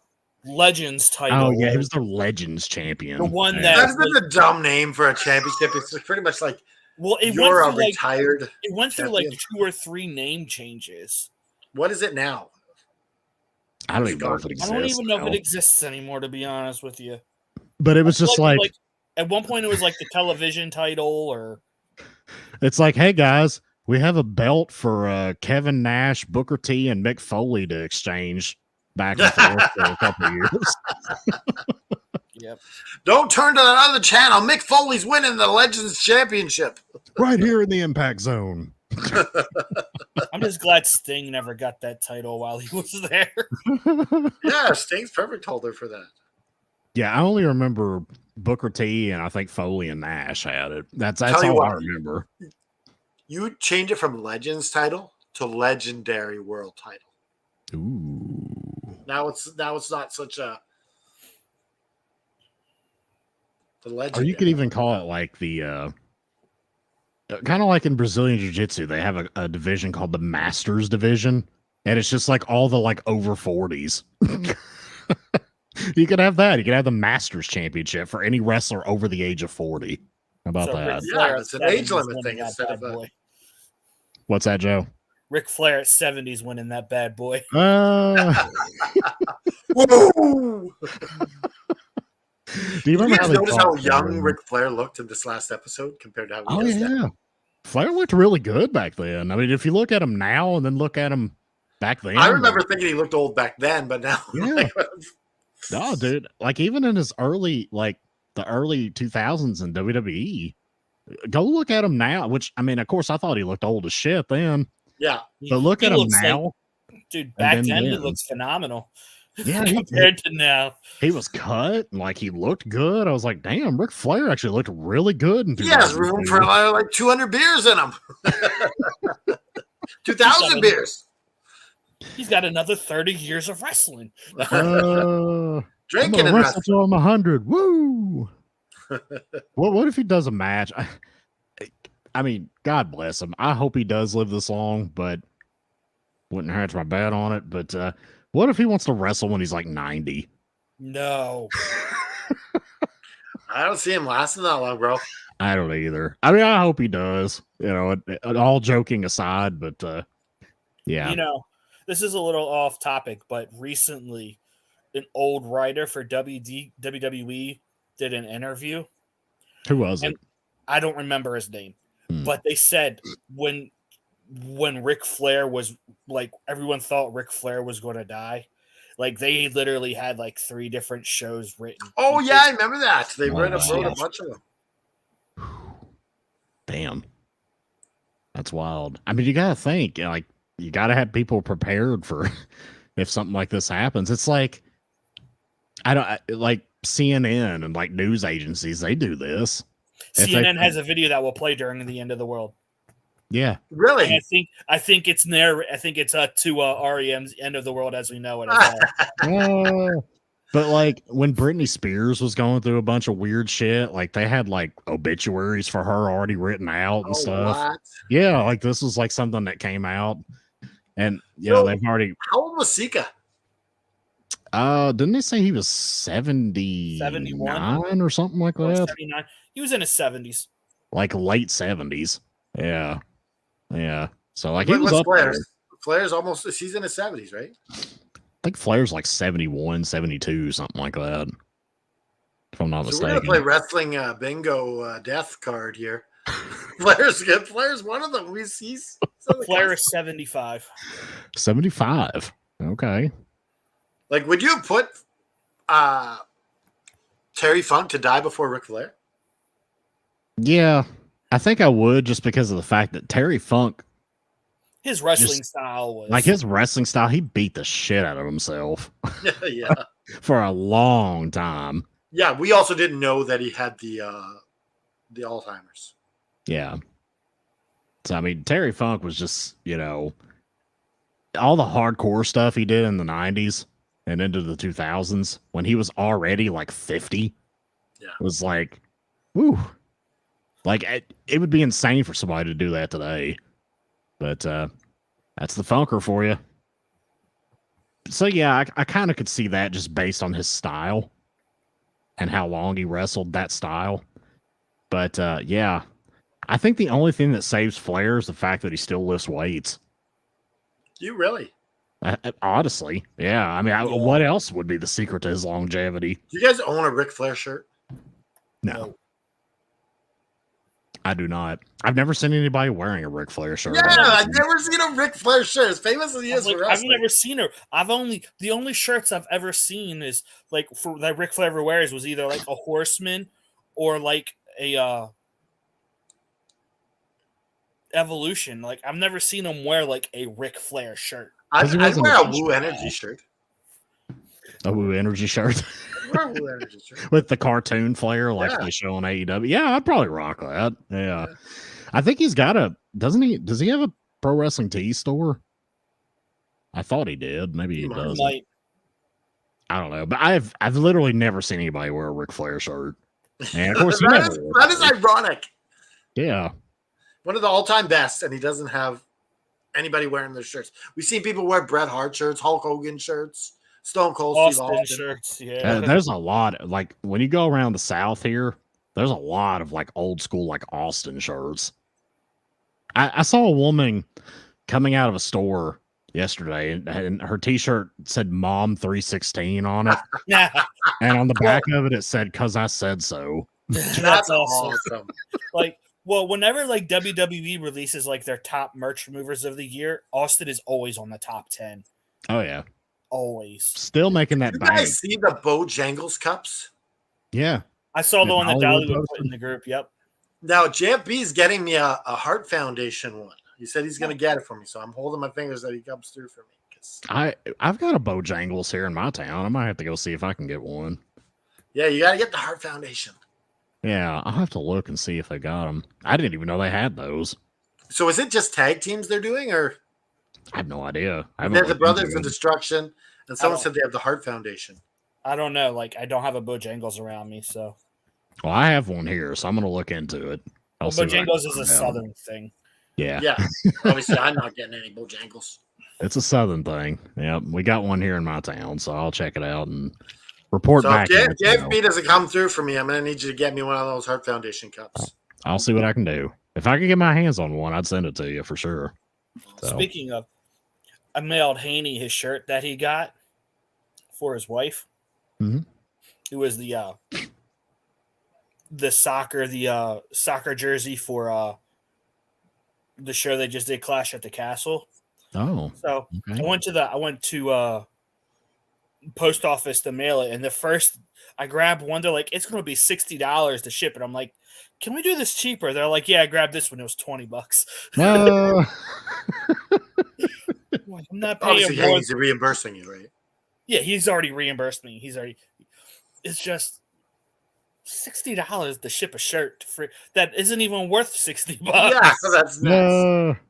Legends title. Oh, yeah, he was the Legends champion. The one That's been a dumb name for a championship. It's pretty much like you're a retired. It went through champion. like 2 or 3 name changes. What is it now? I don't even know if it exists. I don't even know now. if it exists anymore, to be honest with you. But it was just like at one point it was like the television title, or it's like, hey guys, we have a belt for Kevin Nash, Booker T, and Mick Foley to exchange back and forth for a couple of years. Yep. Don't turn to that other channel. Mick Foley's winning the Legends Championship. Right here in the Impact Zone. I'm just glad Sting never got that title while he was there. Yeah, Sting's perfect holder for that. Yeah, I only remember Booker T and I think Foley and Nash had it. That's all I remember. You change it from Legends title to Legendary World title. Ooh. Now it's not such a the legend. Or you could even call it like the kind of like in Brazilian Jiu-Jitsu, they have a division called the Masters Division, and it's just like all the like over 40s. You could have that. You could have the Masters Championship for any wrestler over the age of 40. How about that? Yeah, it's an age limit thing instead of a... What's that, Joe? Ric Flair at 70s winning that bad boy. Whoa! Do you Did you remember guys how they notice how fought young Flair? Ric Flair looked in this last episode compared to how he Oh is now? yeah, Flair looked really good back then. I mean, if you look at him now and then look at him back then, I remember thinking he looked old back then, but now, Yeah. No, dude. Like even in his early, like the early 2000s in WWE, go look at him now. Which I mean, of course, I thought he looked old as shit then, yeah, but look He at him looks like, now. dude, And back then then he then. looks phenomenal. Yeah, compared to now. he was cut. And, like he looked good. I was like, damn, Ric Flair actually looked really good in he has 2002. room for like 200 beers in him. 2,000 beers. He's got another 30 years of wrestling. I'm Drinking gonna and wrestle wrestling. till I'm 100. Woo! What if he does a match? I mean, God bless him. I hope he does live this long, but wouldn't hatch my bet on it. But what if he wants to wrestle when he's like 90? No. I don't see him lasting that long, bro. I don't either. I mean, I hope he does. You know, all joking aside, but yeah. You know, this is a little off topic, but recently an old writer for WWE did an interview. Who was it? I don't remember his name, Hmm. but they said when Ric Flair was like, everyone thought Ric Flair was going to die. Like they literally had like 3 different shows written. Oh yeah, I remember that. They Oh, wrote a wow. bunch of them. Damn. That's wild. I mean, you got to think, like, you got to have people prepared for if something like this happens. It's like, like CNN and like news agencies, they do this. If they- CNN has a video that will play during the end of the world. Yeah. Really? And I think it's near. I think it's to REM's End of the World as we know it. As well. But like when Britney Spears was going through a bunch of weird shit, like they had like obituaries for her already written out and stuff. What? Yeah, like this was like something that came out, and you know they've already. How old was Sika? Didn't they say he was 71 or something like Or that? 79. He was in his 70s. Like late 70s. Yeah, yeah. So like he was What's up there. Flair's? Flair's almost. He's in his 70s, right? I think Flair's like 71, 72, something like that. If I'm not So we're mistaken. gonna play wrestling bingo death card here. Flair's good. Flair's one of them. He's Flair is 75. 75. Okay. Like, would you put Terry Funk to die before Ric Flair? Yeah, I think I would just because of the fact that Terry Funk, His wrestling style was like his wrestling style, he beat the shit out of himself Yeah. for a long time. Yeah, we also didn't know that he had the Alzheimer's. Yeah. So, I mean, Terry Funk was just, you know, all the hardcore stuff he did in the 90s and into the 2000s when he was already like 50. Yeah. Was like, whew. Like, it would be insane for somebody to do that today. But that's the Funker for you. So, yeah, I kind of could see that just based on his style and how long he wrestled that style. But, yeah, I think the only thing that saves Flair is the fact that he still lifts weights. You really? Honestly, yeah. I mean, what else would be the secret to his longevity? Do you guys own a Ric Flair shirt? No. I do not. I've never seen anybody wearing a Ric Flair shirt. Yeah, I've never seen a Ric Flair shirt. As famous as he is for I've wrestling. never seen her. The only shirts I've ever seen is like for that Ric Flair ever wears was either like a horseman or like a Evolution. Like I've never seen him wear like a Ric Flair shirt. I'd he wasn't wear a a Woo Energy shirt. A Woo Energy shirt I'd wear a Woo Energy shirt. with the cartoon Flair like Yeah. they show on AEW. Yeah, I'd probably rock that. Yeah. I think he's got does he have a pro wrestling tee store? I thought he did. Maybe he doesn't. Might. I don't know. But I've literally never seen anybody wear a Ric Flair shirt. And of course, that is ironic. Yeah. One of the all-time best, and he doesn't have anybody wearing their shirts. We've seen people wear Bret Hart shirts, Hulk Hogan shirts, Stone Cold Steve Austin Austin. shirts. Yeah. There's a lot. Like when you go around the South here, there's a lot of like old school like Austin shirts. I saw a woman coming out of a store yesterday, and her T-shirt said "Mom 316" on it, Yeah, and on the back of it said "Cause I said so." that's awesome. Like, well, whenever like WWE releases like their top merch removers of the year, Austin is always on the top 10. Oh yeah, Always. still making that You bank. guys see the Bojangles cups? Yeah, I saw the And one that Hollywood Dolly would put posted? in the group. Yep. Now, JFB is getting me a Heart Foundation one. He said he's going to get it for me, so I'm holding my fingers that he comes through for me. I've got a Bojangles here in my town. I might have to go see if I can get one. Yeah, you got to get the Heart Foundation. Yeah, I'll have to look and see if they got them. I didn't even know they had those. So is it just tag teams they're doing, or I have no idea. there's the Brothers of Destruction, and someone said they have the Heart Foundation. I don't know. Like, I don't have a Bojangles around me, so. Well, I have one here, so I'm going to look into it. Well, Bojangles is a Southern thing. Yeah. Yeah. Obviously, I'm not getting any Bojangles. It's a Southern thing. Yeah, we got one here in my town, so I'll check it out and report So back. if JFB doesn't come through for me, I'm going to need you to get me one of those Heart Foundation cups. I'll see what I can do. If I can get my hands on one, I'd send it to you for sure. So. Speaking of, I mailed Haney his shirt that he got for his wife. Mm-hmm. It was the soccer jersey for the show they just did, Clash at the Castle. Oh, so okay. I went to post office to mail it, and the first I grabbed one, they're like, it's going to be $60 to ship it. I'm like, can we do this cheaper? They're like, yeah, I grabbed this one. It was $20. No. I'm not paying. Obviously, he's reimbursing you, right? Yeah, he's already reimbursed me. It's just $60 to ship a shirt for that isn't even worth $60. Yeah, so that's nuts.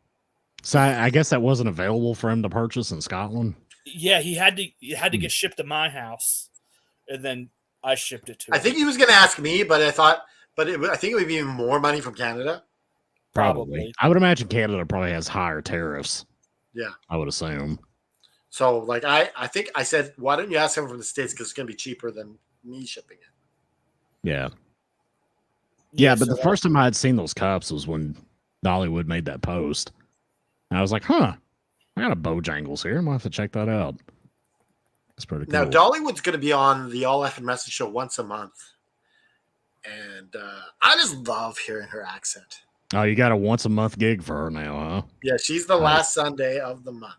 So I guess that wasn't available for him to purchase in Scotland. Yeah, he had to get shipped to my house, and then I shipped it to him. I think he was going to ask me, but I think it would be even more money from Canada. Probably. I would imagine Canada probably has higher tariffs. Yeah, I would assume. So, like, I think I said, why don't you ask him from the States, because it's going to be cheaper than me shipping it. Yeah. Yeah, but the first time I had seen those cups was when Dollywood made that post. And I was like, I got a Bojangles here. I'm going to have to check that out. That's pretty cool. Now, Dollywood's going to be on the All F and Wrestling show once a month. And I just love hearing her accent. Oh, you got a once-a-month gig for her now, huh? Yeah, she's the last Sunday of the month.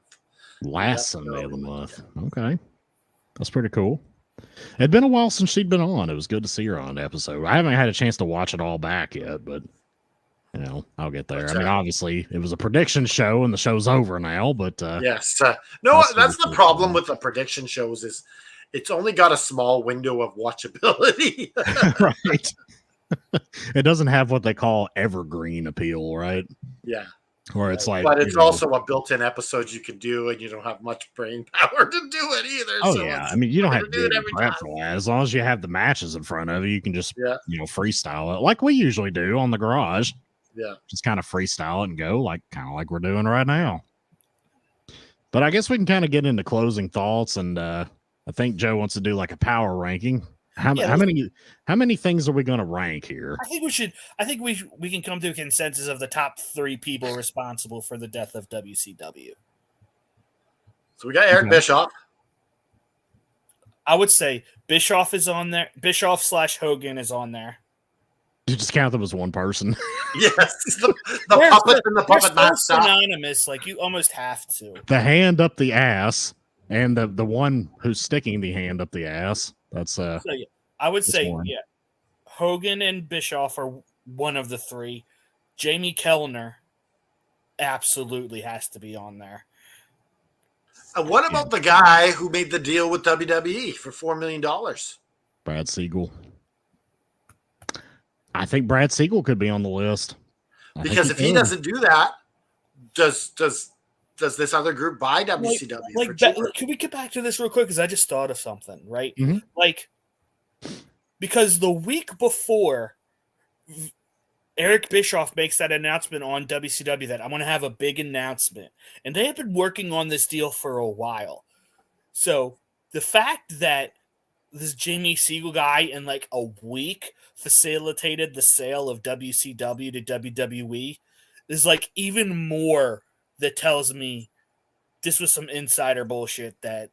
Last Sunday of the month. Okay. That's pretty cool. It'd been a while since she'd been on. It was good to see her on the episode. I haven't had a chance to watch it all back yet, but, I'll get there. I mean, obviously, it was a prediction show, and the show's over now, but... yes. No, that's the problem with the prediction shows is it's only got a small window of watchability. Right. It doesn't have what they call evergreen appeal, right? Yeah. Or it's like, but it's also a built-in episode you can do, and you don't have much brain power to do it either. Oh, so yeah. I mean, you don't have to do it every prep for that. As long as you have the matches in front of you, you can just, freestyle it like we usually do on the garage. Yeah. Just kind of freestyle it and go kind of like we're doing right now. But I guess we can kind of get into closing thoughts, and I think Joe wants to do like a power ranking. How many things are we going to rank here? I think we can come to a consensus of the top 3 people responsible for the death of WCW. So we got Eric Bischoff. I would say Bischoff is on there. Bischoff/Hogan is on there. You just count them as one person. Yes, the puppet and the puppet master. Synonymous, like you almost have to. The hand up the ass, and the one who's sticking the hand up the ass. That's I would say Hogan and Bischoff are one of the 3. Jamie Kellner absolutely has to be on there. And what about the guy who made the deal with WWE for $4 million? Brad Siegel. I think Brad Siegel could be on the list. Because if he doesn't do that, does this other group buy WCW for cheaper? Can we get back to this real quick? Because I just thought of something, right? Mm-hmm. Because the week before Eric Bischoff makes that announcement on WCW that I'm going to have a big announcement, and they have been working on this deal for a while. So the fact that this Jamie Siegel guy in like a week facilitated the sale of WCW to WWE is like even more that tells me this was some insider bullshit that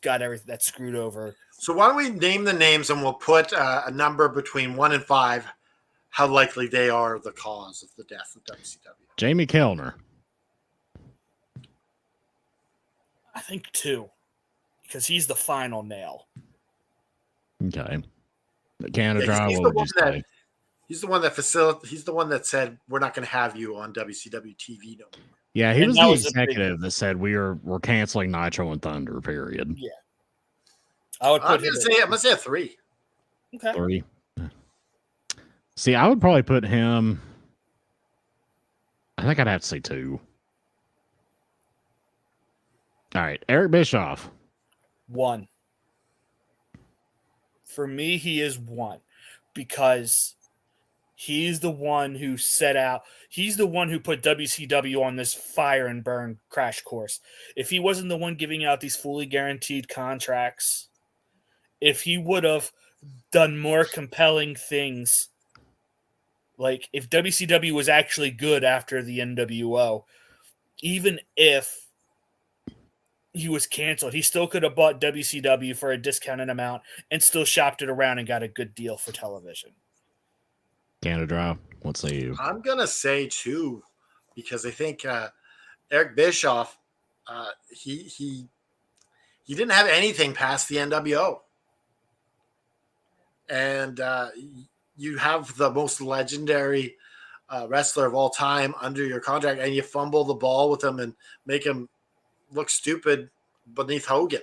got everything that screwed over. So why don't we name the names and we'll put a number between 1 and 5, how likely they are the cause of the death of WCW. Jamie Kellner. I think 2, because he's the final nail. Okay. Canada Yeah, Dry, he's what the would you one say? He's the one that said we're not going to have you on WCW TV no more. Yeah, he And was that the was a big- executive that said we're canceling Nitro and Thunder, period. Yeah. I would I'm put him gonna say a 3. Okay. 3. See, I would probably put him. I think I'd have to say 2. All right, Eric Bischoff. 1. For me, he is 1 because he's the one who set out. He's the one who put WCW on this fire and burn crash course. If he wasn't the one giving out these fully guaranteed contracts, if he would have done more compelling things, like if WCW was actually good after the NWO, even if he was canceled, he still could have bought WCW for a discounted amount and still shopped it around and got a good deal for television. Canada Dry, what say you? I'm gonna say 2 because I think Eric Bischoff, he didn't have anything past the NWO, and you have the most legendary wrestler of all time under your contract, and you fumble the ball with him and make him look stupid beneath Hogan.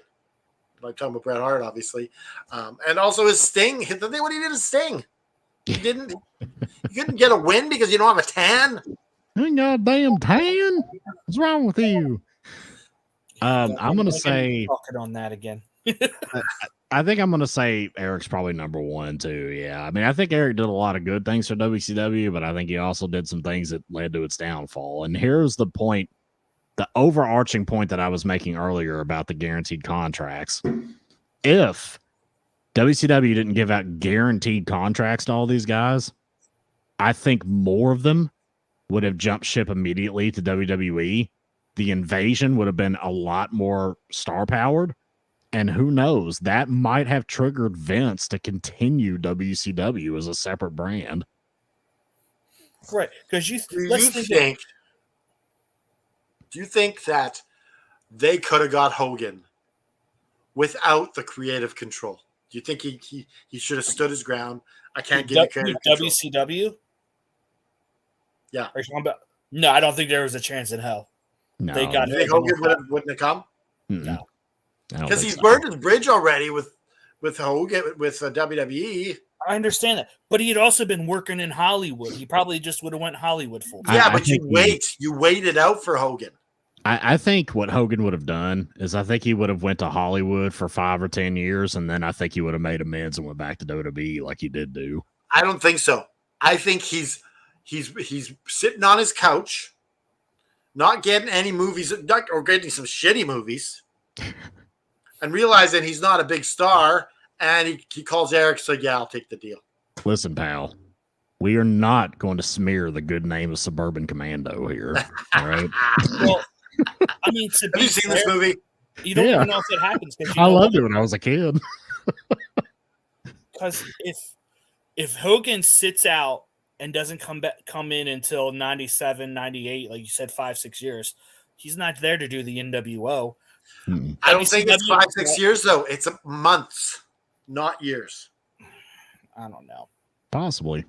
I'm talking about Bret Hart, obviously, and also his Sting. The thing what he did is Sting. You couldn't get a win because you don't have a tan. You ain't got a damn tan. What's wrong with you? I'm gonna say talking on that again. I think I'm gonna say Eric's probably number 1 too. Yeah, I mean I think Eric did a lot of good things for WCW, but I think he also did some things that led to its downfall. And here's the point. The overarching point that I was making earlier about the guaranteed contracts. If WCW didn't give out guaranteed contracts to all these guys, I think more of them would have jumped ship immediately to WWE. The invasion would have been a lot more star powered. And who knows, that might have triggered Vince to continue WCW as a separate brand. Right. Because Do you think that they could have got Hogan without the creative control? Do you think he should have stood his ground? I can't give you creative control. WCW? Yeah. Are you talking about? No, I don't think there was a chance in hell. No, They got Do you think Hogan wouldn't have come? No. Because he's burned his bridge already with Hogan with WWE. I understand that, but he had also been working in Hollywood. He probably just would have went Hollywood full. Yeah, I but you waited out for Hogan. I think what Hogan would have done is I think he would have went to Hollywood for 5 or 10 years, and then I think he would have made amends and went back to WWE like he did do. I don't think so. I think he's sitting on his couch, not getting any movies or getting some shitty movies, and realizing he's not a big star, and he calls Eric, so yeah, I'll take the deal. Listen, pal, we are not going to smear the good name of Suburban Commando here. All right. Well, I mean, Have you seen this movie? You don't even know if it happens. I loved it when I was a kid. Because if Hogan sits out and doesn't come in until 97, 98, like you said, 5-6 years, he's not there to do the NWO. I don't think it's 5-6 years though. It's months, not years. I don't know. Possibly.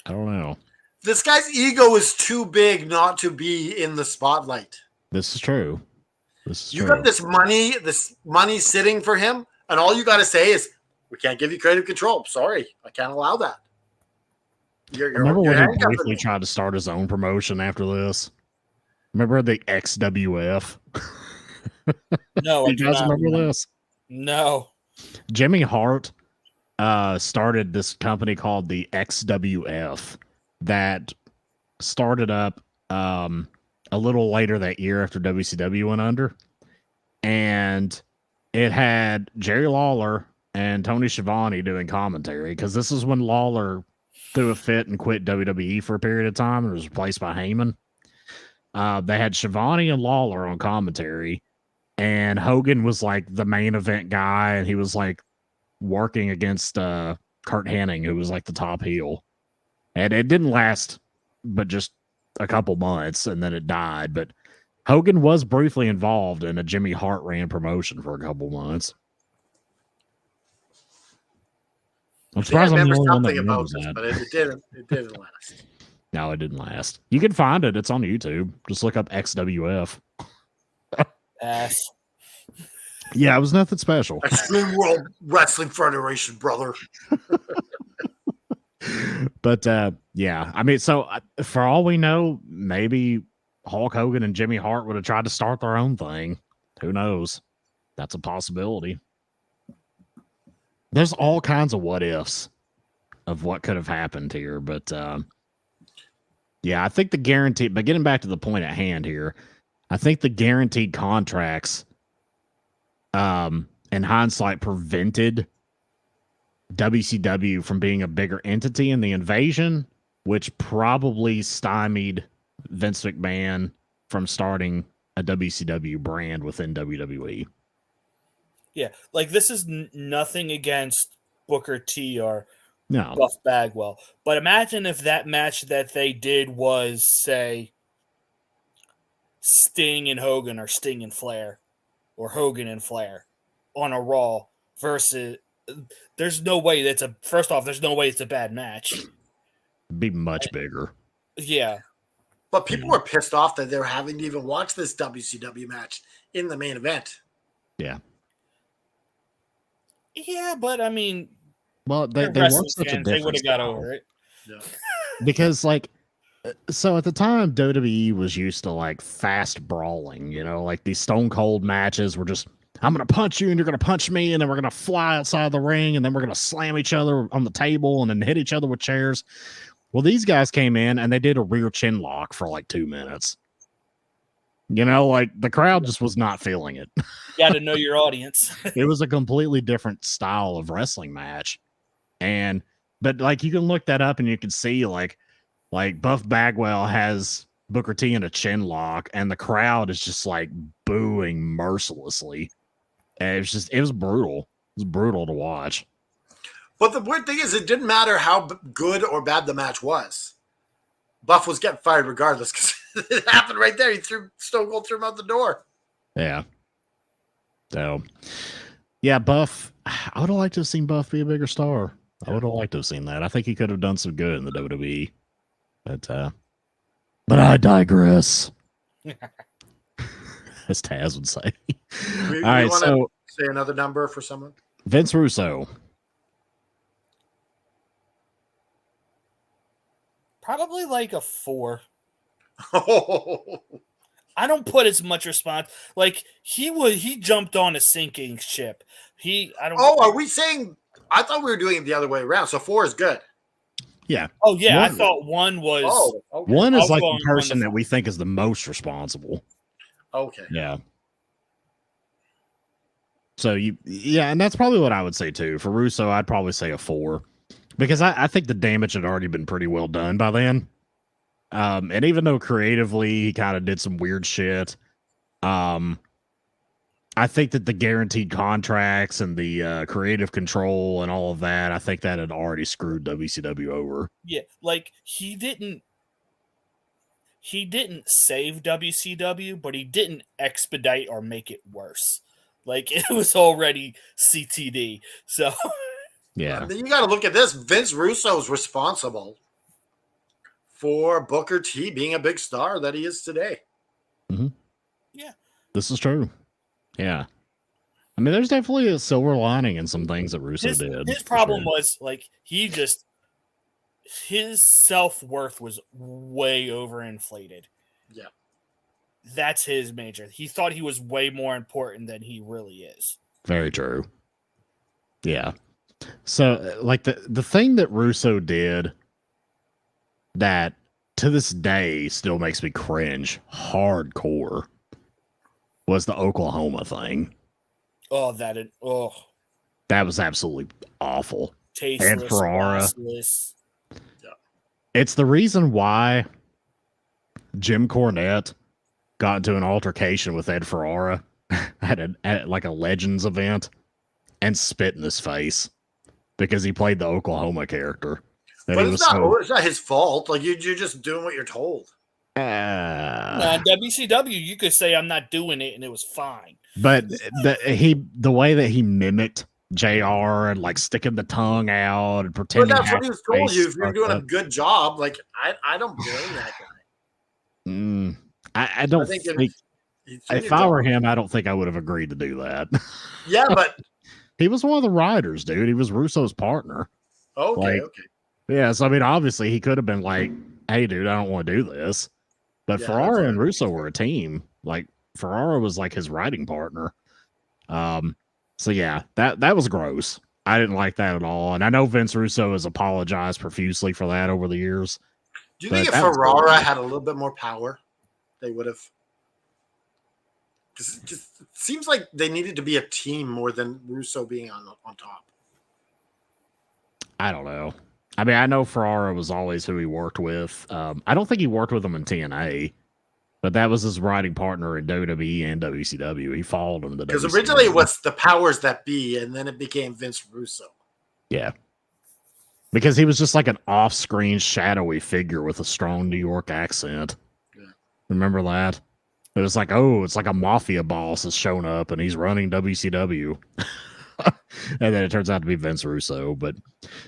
I don't know. This guy's ego is too big not to be in the spotlight. This is true. You got this money sitting for him, and all you got to say is, "We can't give you creative control. Sorry, I can't allow that." Remember when he briefly tried to start his own promotion after this? Remember the XWF? No, you guys remember this? No. Jimmy Hart started this company called the XWF that started up a little later that year after WCW went under. And it had Jerry Lawler and Tony Schiavone doing commentary, because this is when Lawler threw a fit and quit WWE for a period of time and was replaced by Heyman. They had Schiavone and Lawler on commentary, and Hogan was like the main event guy, and he was like working against Kurt Hennig, who was like the top heel. And it didn't last but just a couple months, and then it died. But Hogan was briefly involved in a Jimmy Hart ran promotion for a couple months. I'm I think I surprised I'm the remember only one that something about remembers this, that. but it didn't last. No, it didn't last. You can find it. It's on YouTube. Just look up XWF. Pass. Yeah, it was nothing special. Extreme World Wrestling Federation, brother. But yeah, I mean, so for all we know, maybe Hulk Hogan and Jimmy Hart would have tried to start their own thing. Who knows? That's a possibility. There's all kinds of what ifs of what could have happened here, but yeah, I think the guarantee. But getting back to the point at hand here, I think the guaranteed contracts, in hindsight, prevented WCW from being a bigger entity in the invasion, which probably stymied Vince McMahon from starting a WCW brand within WWE. Yeah, like this is nothing against Booker T or No, Buff Bagwell, but imagine if that match that they did was, say, Sting and Hogan or Sting and Flair or Hogan and Flair on a Raw versus. There's no way that's a. First off, there's no way it's a bad match. it'd be much bigger. Yeah, But people were pissed off that they were having to even watch this WCW match in the main event. Yeah. yeah, but I mean, Well, they they're wrestling want such a fans, they would difference have got over it. Yeah. because, like, so at the time, WWE was used to like fast brawling. You know, like these Stone Cold matches were just, I'm gonna punch you and you're gonna punch me, and then we're gonna fly outside the ring, and then we're gonna slam each other on the table, and then hit each other with chairs. Well, these guys came in and they did a rear chin lock for like 2 minutes. You know, like the crowd just was not feeling it. You got to know your audience. It was a completely different style of wrestling match. But like you can look that up and you can see like Buff Bagwell has Booker T in a chin lock, and the crowd is just like booing mercilessly. And it was brutal. It was brutal to watch. But the weird thing is, it didn't matter how good or bad the match was. Buff was getting fired regardless because it happened right there. He threw Stone Cold threw him out the door. Yeah. So, yeah, Buff. I would have liked to have seen Buff be a bigger star. I would have liked to have seen that. I think he could have done some good in the WWE. But I digress. As Taz would say. We All right, want so to say another number for someone. Vince Russo. Probably like a 4. Oh, I don't put as much response. Like he jumped on a sinking ship. are we saying? I thought we were doing it the other way around. So 4 is good. Yeah. Oh yeah, I One- thought 1 was. Oh, okay. One is I'll like go the on person one that we think is the most responsible. Okay. Yeah. So and that's probably what I would say too. For Russo, I'd probably say a 4. Because I think the damage had already been pretty well done by then. And even though creatively he kind of did some weird shit, I think that the guaranteed contracts and the creative control and all of that, I think that had already screwed WCW over. Yeah, like he didn't save WCW, but he didn't expedite or make it worse. Like it was already CTD. So Yeah. Then you got to look at this. Vince Russo is responsible for Booker T being a big star that he is today. Mm-hmm. Yeah. This is true. Yeah. I mean, there's definitely a silver lining in some things that Russo did. His problem was like his self-worth was way overinflated. Yeah. That's his major. He thought he was way more important than he really is. Very true. Yeah. So, like the thing that Russo did that to this day still makes me cringe hardcore was the Oklahoma thing. Oh, that was absolutely awful. Tasteless, and Ferrara. classless. It's the reason why Jim Cornette got into an altercation with Ed Ferrara at like a Legends event and spit in his face because he played the Oklahoma character. That But he it's was not his fault. Like you're just doing what you're told. On WCW, you could say I'm not doing it, and it was fine. But the way that he mimicked JR and like sticking the tongue out and But pretending that's what he was told you. If you're doing a up. good job, like I don't blame that guy. I don't think think if I were him, I don't think I would have agreed to do that. Yeah, but he was one of the riders, dude. He was Russo's partner. okay. Yeah, so I mean, obviously he could have been like, "Hey, dude, I don't want to do this." But Yeah, Ferrara and Russo were a team. Like Ferrara was like his riding partner. So yeah, that was gross. I didn't like that at all. And I know Vince Russo has apologized profusely for that over the years. Do you think if Ferrara had a little bit more power, they would have? Because it seems like they needed to be a team more than Russo being on top. I don't know. I mean, I know Ferrara was always who he worked with. I don't think he worked with him in TNA, but that was his riding partner in WWE and WCW. He followed him to because WCW. originally it was the powers that be, and then it became Vince Russo. Yeah. Because he was just like an off-screen shadowy figure with a strong New York accent. Yeah. Remember that? It was like, oh, it's like a mafia boss has shown up and he's running WCW. And then it turns out to be Vince Russo. But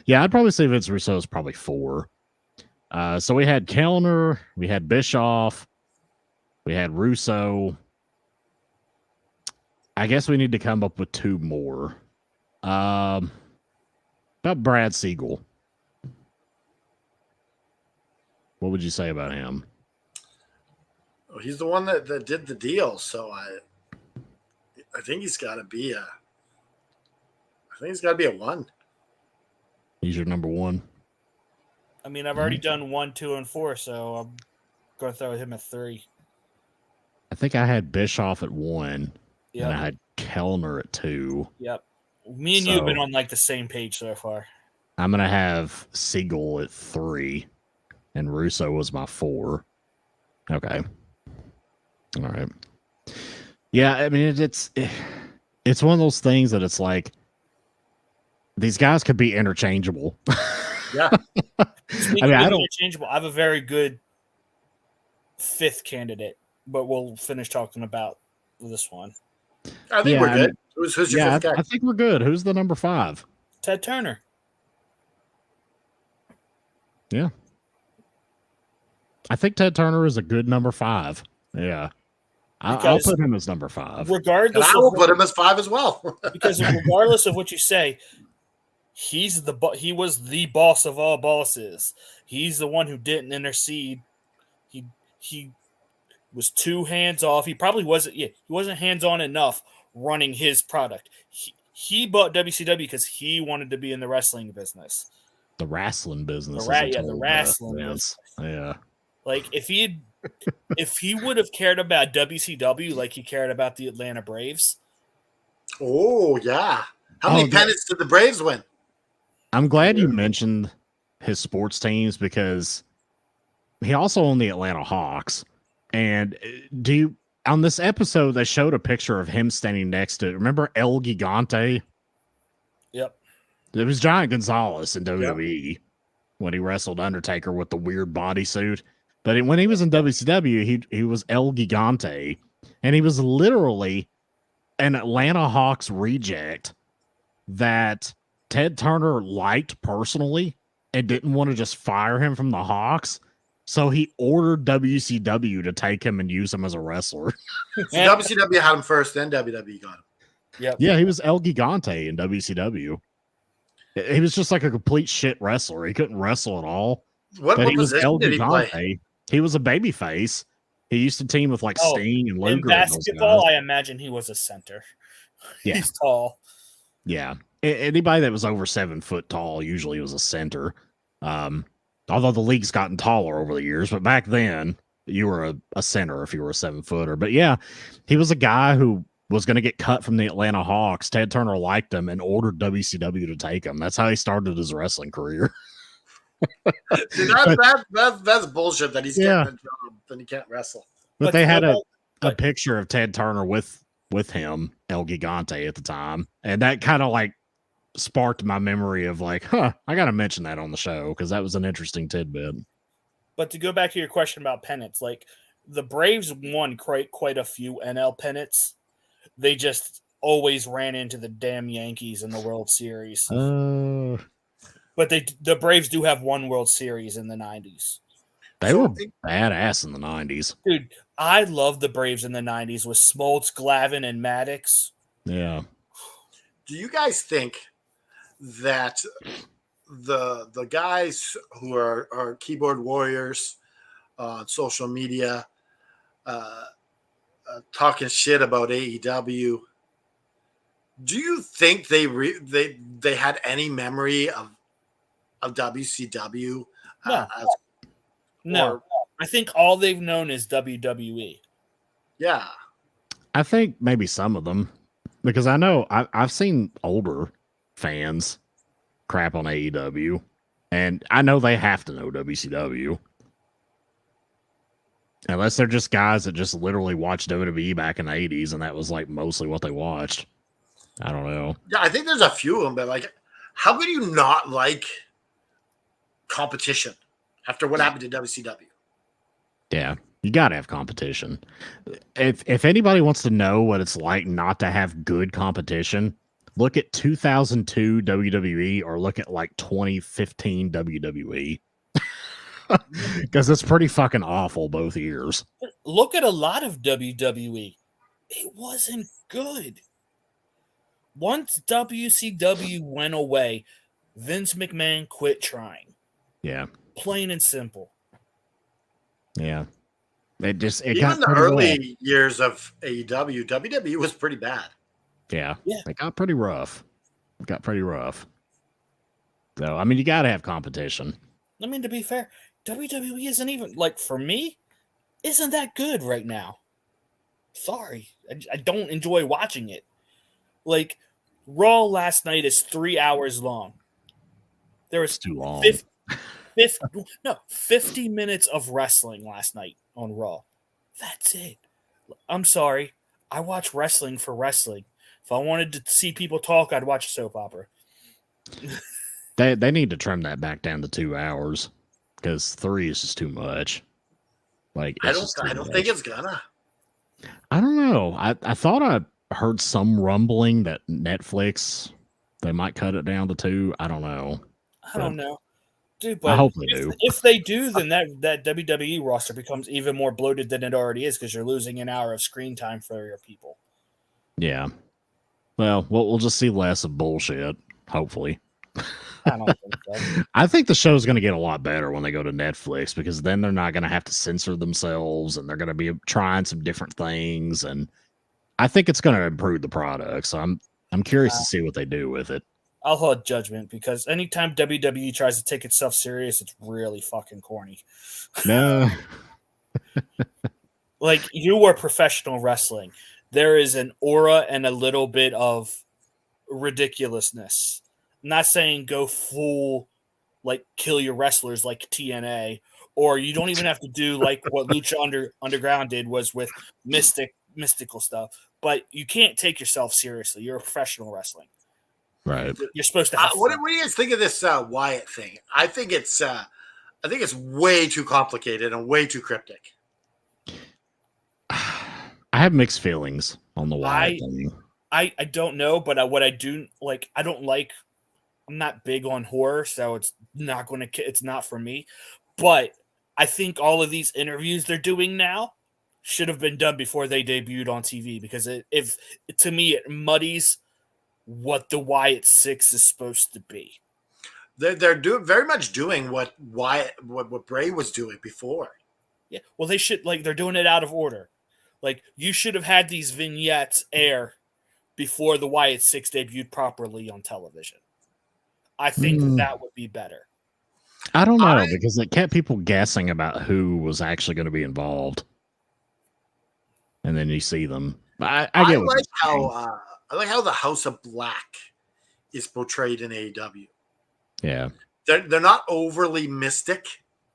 yeah, I'd probably say Vince Russo is probably 4. So we had Kellner, we had Bischoff, we had Russo. I guess we need to come up with 2 more. About Brad Siegel. What would you say about him? Well, he's the one that did the deal, so I think he's got to be a. I think he's got to be a 1. He's your number 1. I mean, I've already done 1, 2, and 4, so I'm going to throw him at 3. I think I had Bischoff at 1, Yep. and I had Kellner at 2. Yep. Me and you have been on like the same page so far. I'm going to have Siegel at 3, and Russo was my 4. Okay. All right. Yeah, I mean, it's one of those things that it's like, these guys could be interchangeable. Yeah. Speaking I mean, of interchangeable, I have a very good 5th candidate, but we'll finish talking about this one. I think we're good. Who's your 5th guy? I think we're good. Who's the number 5? Ted Turner. Yeah. I think Ted Turner is a good number 5. Yeah. I'll put him as number 5. And I will put him as 5 as well. Because regardless of what you say, he was the boss of all bosses. He's the one who didn't intercede. He was too hands off. He probably wasn't. Yeah, he wasn't hands on enough running his product. He bought WCW because he wanted to be in the wrestling business. The wrestling business. The wrestling business. Yeah. Like if he would have cared about WCW like he cared about the Atlanta Braves. Oh yeah. How many pennants did the Braves win? I'm glad you mentioned his sports teams because he also owned the Atlanta Hawks. And on this episode, they showed a picture of him standing next to, remember El Gigante? Yep. It was Giant Gonzalez in WWE when he wrestled Undertaker with the weird bodysuit. But when he was in WCW, he was El Gigante. And he was literally an Atlanta Hawks reject that Ted Turner liked personally and didn't want to just fire him from the Hawks. So he ordered WCW to take him and use him as a wrestler. So WCW had him first, then WWE got him. Yep. Yeah, he was El Gigante in WCW. He was just like a complete shit wrestler. He couldn't wrestle at all. What position did he play? He was a babyface. He used to team with like Sting and Luger. In basketball, I imagine he was a center. Yeah. He's tall. Yeah. Anybody that was over 7 foot tall usually was a center. Although the league's gotten taller over the years, but back then you were a center if you were a 7-footer. But yeah, he was a guy who was going to get cut from the Atlanta Hawks. Ted Turner liked him and ordered WCW to take him. That's how he started his wrestling career. See, that's bullshit. That he's getting a job and he can't wrestle. But they had a picture of Ted Turner with with him, El Gigante at the time. And that kind of like sparked my memory of like, I got to mention that on the show because that was an interesting tidbit. But to go back to your question about pennants, like the Braves won quite a few NL pennants. They just always ran into the damn Yankees in the World Series. But the Braves do have one World Series in the 90s. They were badass in the 90s. Dude, I love the Braves in the 90s with Smoltz, Glavine, and Maddox. Yeah. Do you guys think that the guys who are keyboard warriors on social media talking shit about AEW, do you think they had any memory of WCW? No. I think all they've known is WWE. Yeah. I think maybe some of them, because I know I've seen older fans crap on AEW, and I know they have to know WCW. Unless they're just guys that just literally watched WWE back in the 80s, and that was like mostly what they watched. I don't know. Yeah, I think there's a few of them, but like, how could you not like competition after what happened to WCW? Yeah, you got to have competition. If anybody wants to know what it's like not to have good competition, look at 2002 WWE or look at like 2015 WWE. Because it's pretty fucking awful both years. Look at a lot of WWE. It wasn't good. Once WCW went away, Vince McMahon quit trying. Yeah. Plain and simple. Yeah. It even got the early years of AEW, WWE was pretty bad. Yeah. It got pretty rough. So, I mean, you got to have competition. I mean, to be fair, WWE isn't even, like, for me, isn't that good right now. Sorry. I don't enjoy watching it. Like, Raw last night is 3 hours long. There was too long. 50 minutes of wrestling last night on Raw. That's it. I'm sorry. I watch wrestling for wrestling. If I wanted to see people talk, I'd watch a soap opera. They need to trim that back down to 2 hours because 3 is just too much. Like I don't think it's gonna. I don't know. I thought I heard some rumbling that Netflix they might cut it down to 2. I don't know. I don't know. Dude, but I hope they do. If they do, then that WWE roster becomes even more bloated than it already is because you're losing an hour of screen time for your people. Yeah. Well, we'll just see less of bullshit, hopefully. I don't think so. I think the show's going to get a lot better when they go to Netflix because then they're not going to have to censor themselves and they're going to be trying some different things. And I think it's going to improve the product. So I'm curious to see what they do with it. I'll hold judgment because anytime WWE tries to take itself serious, it's really fucking corny. No. Like, you are professional wrestling. There is an aura and a little bit of ridiculousness. I'm not saying go full, like, kill your wrestlers like TNA, or you don't even have to do like what Lucha Underground did was with mystical stuff, but you can't take yourself seriously. You're a professional wrestling. Right. You're supposed to have what do you guys think of this Wyatt thing? I think it's way too complicated and way too cryptic. I have mixed feelings on the Wyatt thing. I don't know, but what I do like, I'm not big on horror, so it's not for me. But I think all of these interviews they're doing now should have been done before they debuted on TV because to me it muddies what the Wyatt 6 is supposed to be. They're very much doing what Bray was doing before. Yeah, well, they should, like, they're doing it out of order. Like, you should have had these vignettes air before the Wyatt 6 debuted properly on television. I think that would be better. I don't know because it kept people guessing about who was actually going to be involved, and then you see them. I get what I like how the House of Black is portrayed in AEW. Yeah, they're not overly mystic.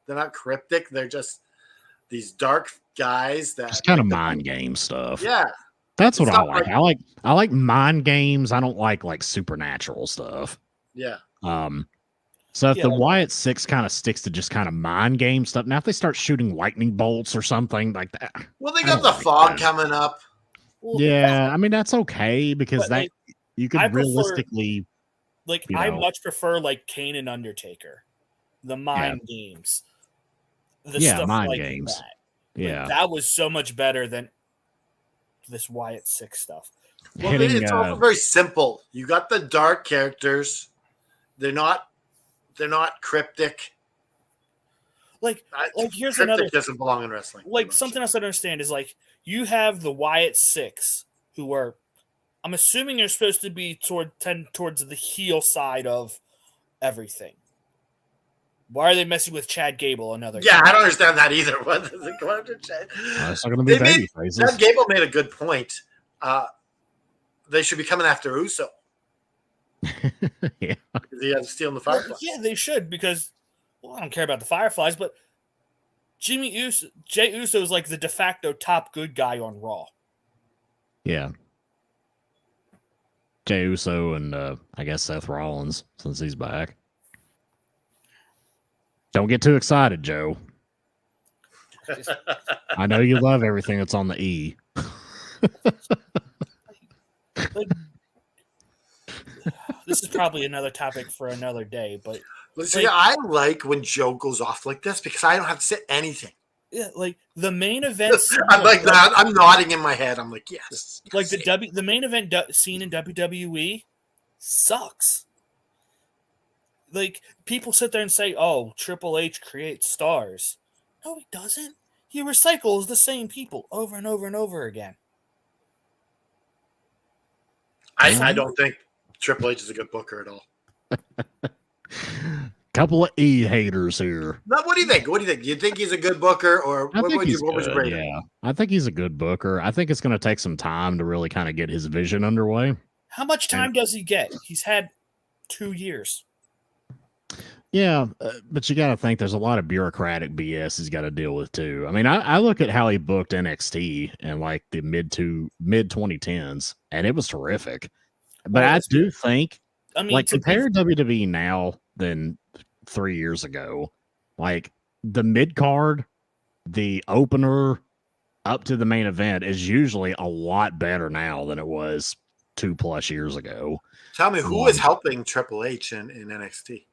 They're not cryptic. They're just these dark guys that just kind of mind game stuff. Yeah, That's what It's I not like. I like mind games. I don't like supernatural stuff. Yeah. So if Yeah, the like- Wyatt Six kind of sticks to just kind of mind game stuff, now if they start shooting lightning bolts or something like that, Well, they I got don't the like fog that. coming up. well, Yeah, I mean that's okay because But, that like, you I could prefer- realistically, like you I know. much prefer like Kane and Undertaker, the mind games, the Yeah, stuff mind like games. that. Yeah, Like, that was so much better than this Wyatt Six stuff. Well, hitting. it's also very simple. You got the dark characters. They're not cryptic. Like here's Cryptic another doesn't belong in wrestling. like something else I don't understand is like you have the Wyatt Six, who are, I'm assuming they're supposed to be towards the heel side of everything. Why are they messing with Chad Gable? Another Yeah, I don't understand that either. What does it go after Chad? It's not going to be baby faces. Chad Gable made a good point. They should be coming after Uso. Yeah, Because he had stealing the Fireflies. Yeah, they should, because I don't care about the Fireflies, but Jay Uso is like the de facto top good guy on Raw. yeah. Jey Uso and I guess Seth Rollins since he's back. Don't get too excited, Joe. I know you love everything that's on the E. Like, this is probably another topic for another day, but See, I like when Joe goes off like this because I don't have to say anything. yeah, like the main event. I'm like that. I'm nodding in my head. I'm like, yes. Like the main event scene in WWE sucks. Like, people sit there and say, "Oh, Triple H creates stars." No, he doesn't. He recycles the same people over and over and over again. I don't think Triple H is a good booker at all. Couple of E haters here. Now, what do you think? What do you think? Do you think he's a good booker, or I what think would he's you good, rate him? yeah. I think he's a good booker. I think it's going to take some time to really kind of get his vision underway. How much time does he get? He's had 2 years. Yeah, but you got to think there's a lot of bureaucratic BS he's got to deal with too. I mean, I look at how he booked NXT in like the mid 2010s, and it was terrific. But Well, I do think, I mean, like, compare WWE now than 3 years ago. Like the mid card, the opener, up to the main event is usually a lot better now than it was 2+ years ago. Tell me, who is helping Triple H in NXT?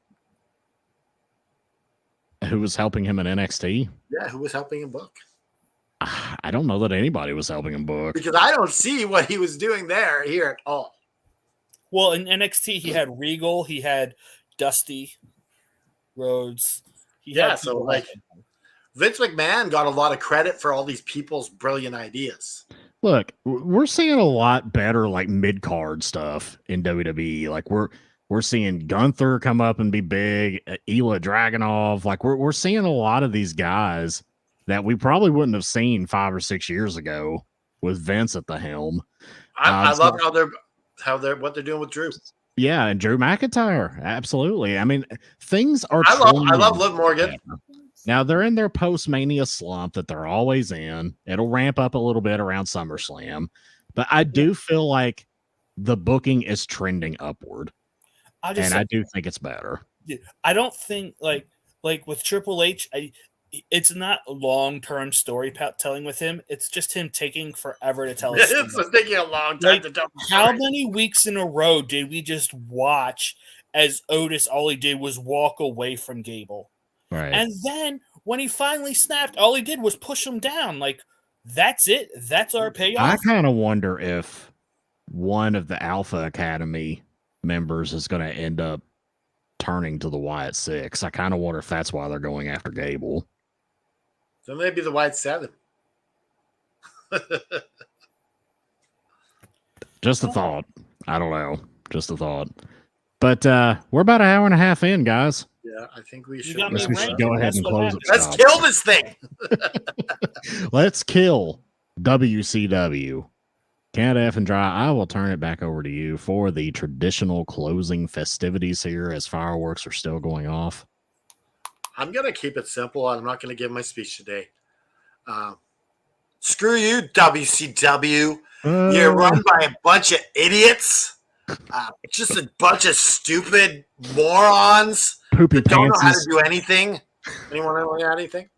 Who was helping him in NXT? Yeah, who was helping him book? I don't know that anybody was helping him book. Because I don't see what he was doing here at all. well, in NXT, he had Regal, he had Dusty Rhodes. So like Vince McMahon got a lot of credit for all these people's brilliant ideas. Look, we're seeing a lot better like mid card stuff in WWE. Like we're seeing Gunther come up and be big, Ilya Dragunov. Like we're seeing a lot of these guys that we probably wouldn't have seen 5 or 6 years ago with Vince at the helm. I love what they're doing with Drew. Yeah, and Drew McIntyre, absolutely. I mean, things are. I love Liv Morgan. Now they're in their post-Mania slump that they're always in. It'll ramp up a little bit around SummerSlam, but I do feel like the booking is trending upward, I do think it's better. I don't think like with Triple H, it's not long-term storytelling with him. It's just him taking forever to tell us. It's taking a long time to tell. How many weeks in a row did we just watch as Otis all he did was walk away from Gable? Right. And then when he finally snapped, all he did was push him down. Like, that's it. That's our payoff. I kind of wonder if one of the Alpha Academy members is going to end up turning to the Wyatt Six. I kind of wonder if that's why they're going after Gable. So maybe the White 7. Just a thought. I don't know. Just a thought. But we're about an hour and a half in, guys. Yeah, I think we should. got me We should ranking. go ahead That's and what close it. happens. Let's kill this thing. Let's kill WCW. Canada F and Dry, I will turn it back over to you for the traditional closing festivities here as fireworks are still going off. I'm going to keep it simple. I'm not going to give my speech today. Screw you, WCW. You're run by a bunch of idiots. Just a bunch of stupid morons Poopy that don't know how to pantses. do anything. Anyone know anything?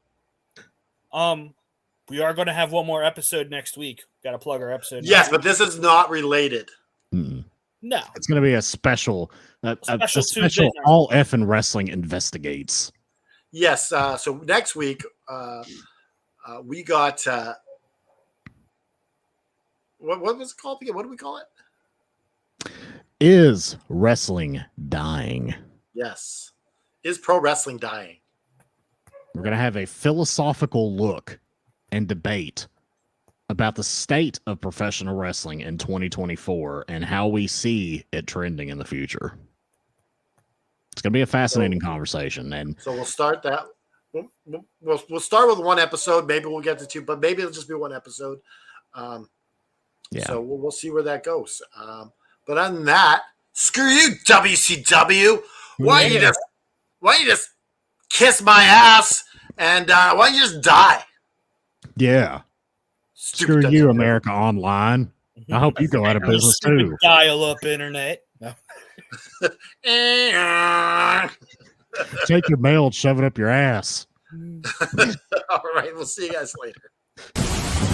We are going to have one more episode next week. Got to plug our episode. Yes, but this is not related. Mm. No, It's going to be a special, a Special special Tuesday night. All Effing Wrestling Investigates. Yes. So next week, we got what was it called again? What do we call it? Is wrestling dying? Yes. Is pro wrestling dying? We're going to have a philosophical look and debate about the state of professional wrestling in 2024 and how we see it trending in the future. It's going to be a fascinating conversation. And So we'll start that. We'll start with one episode. Maybe we'll get to two, but maybe it'll just be one episode. yeah, So we'll see where that goes. But other than that, screw you, WCW. Why don't you just kiss my ass and why don't you just die? yeah. Stupid Screw you, WCW. America Online. I hope you go out of business too. Dial-up internet. No. Take your mail and shove it up your ass. All right, we'll see you guys later.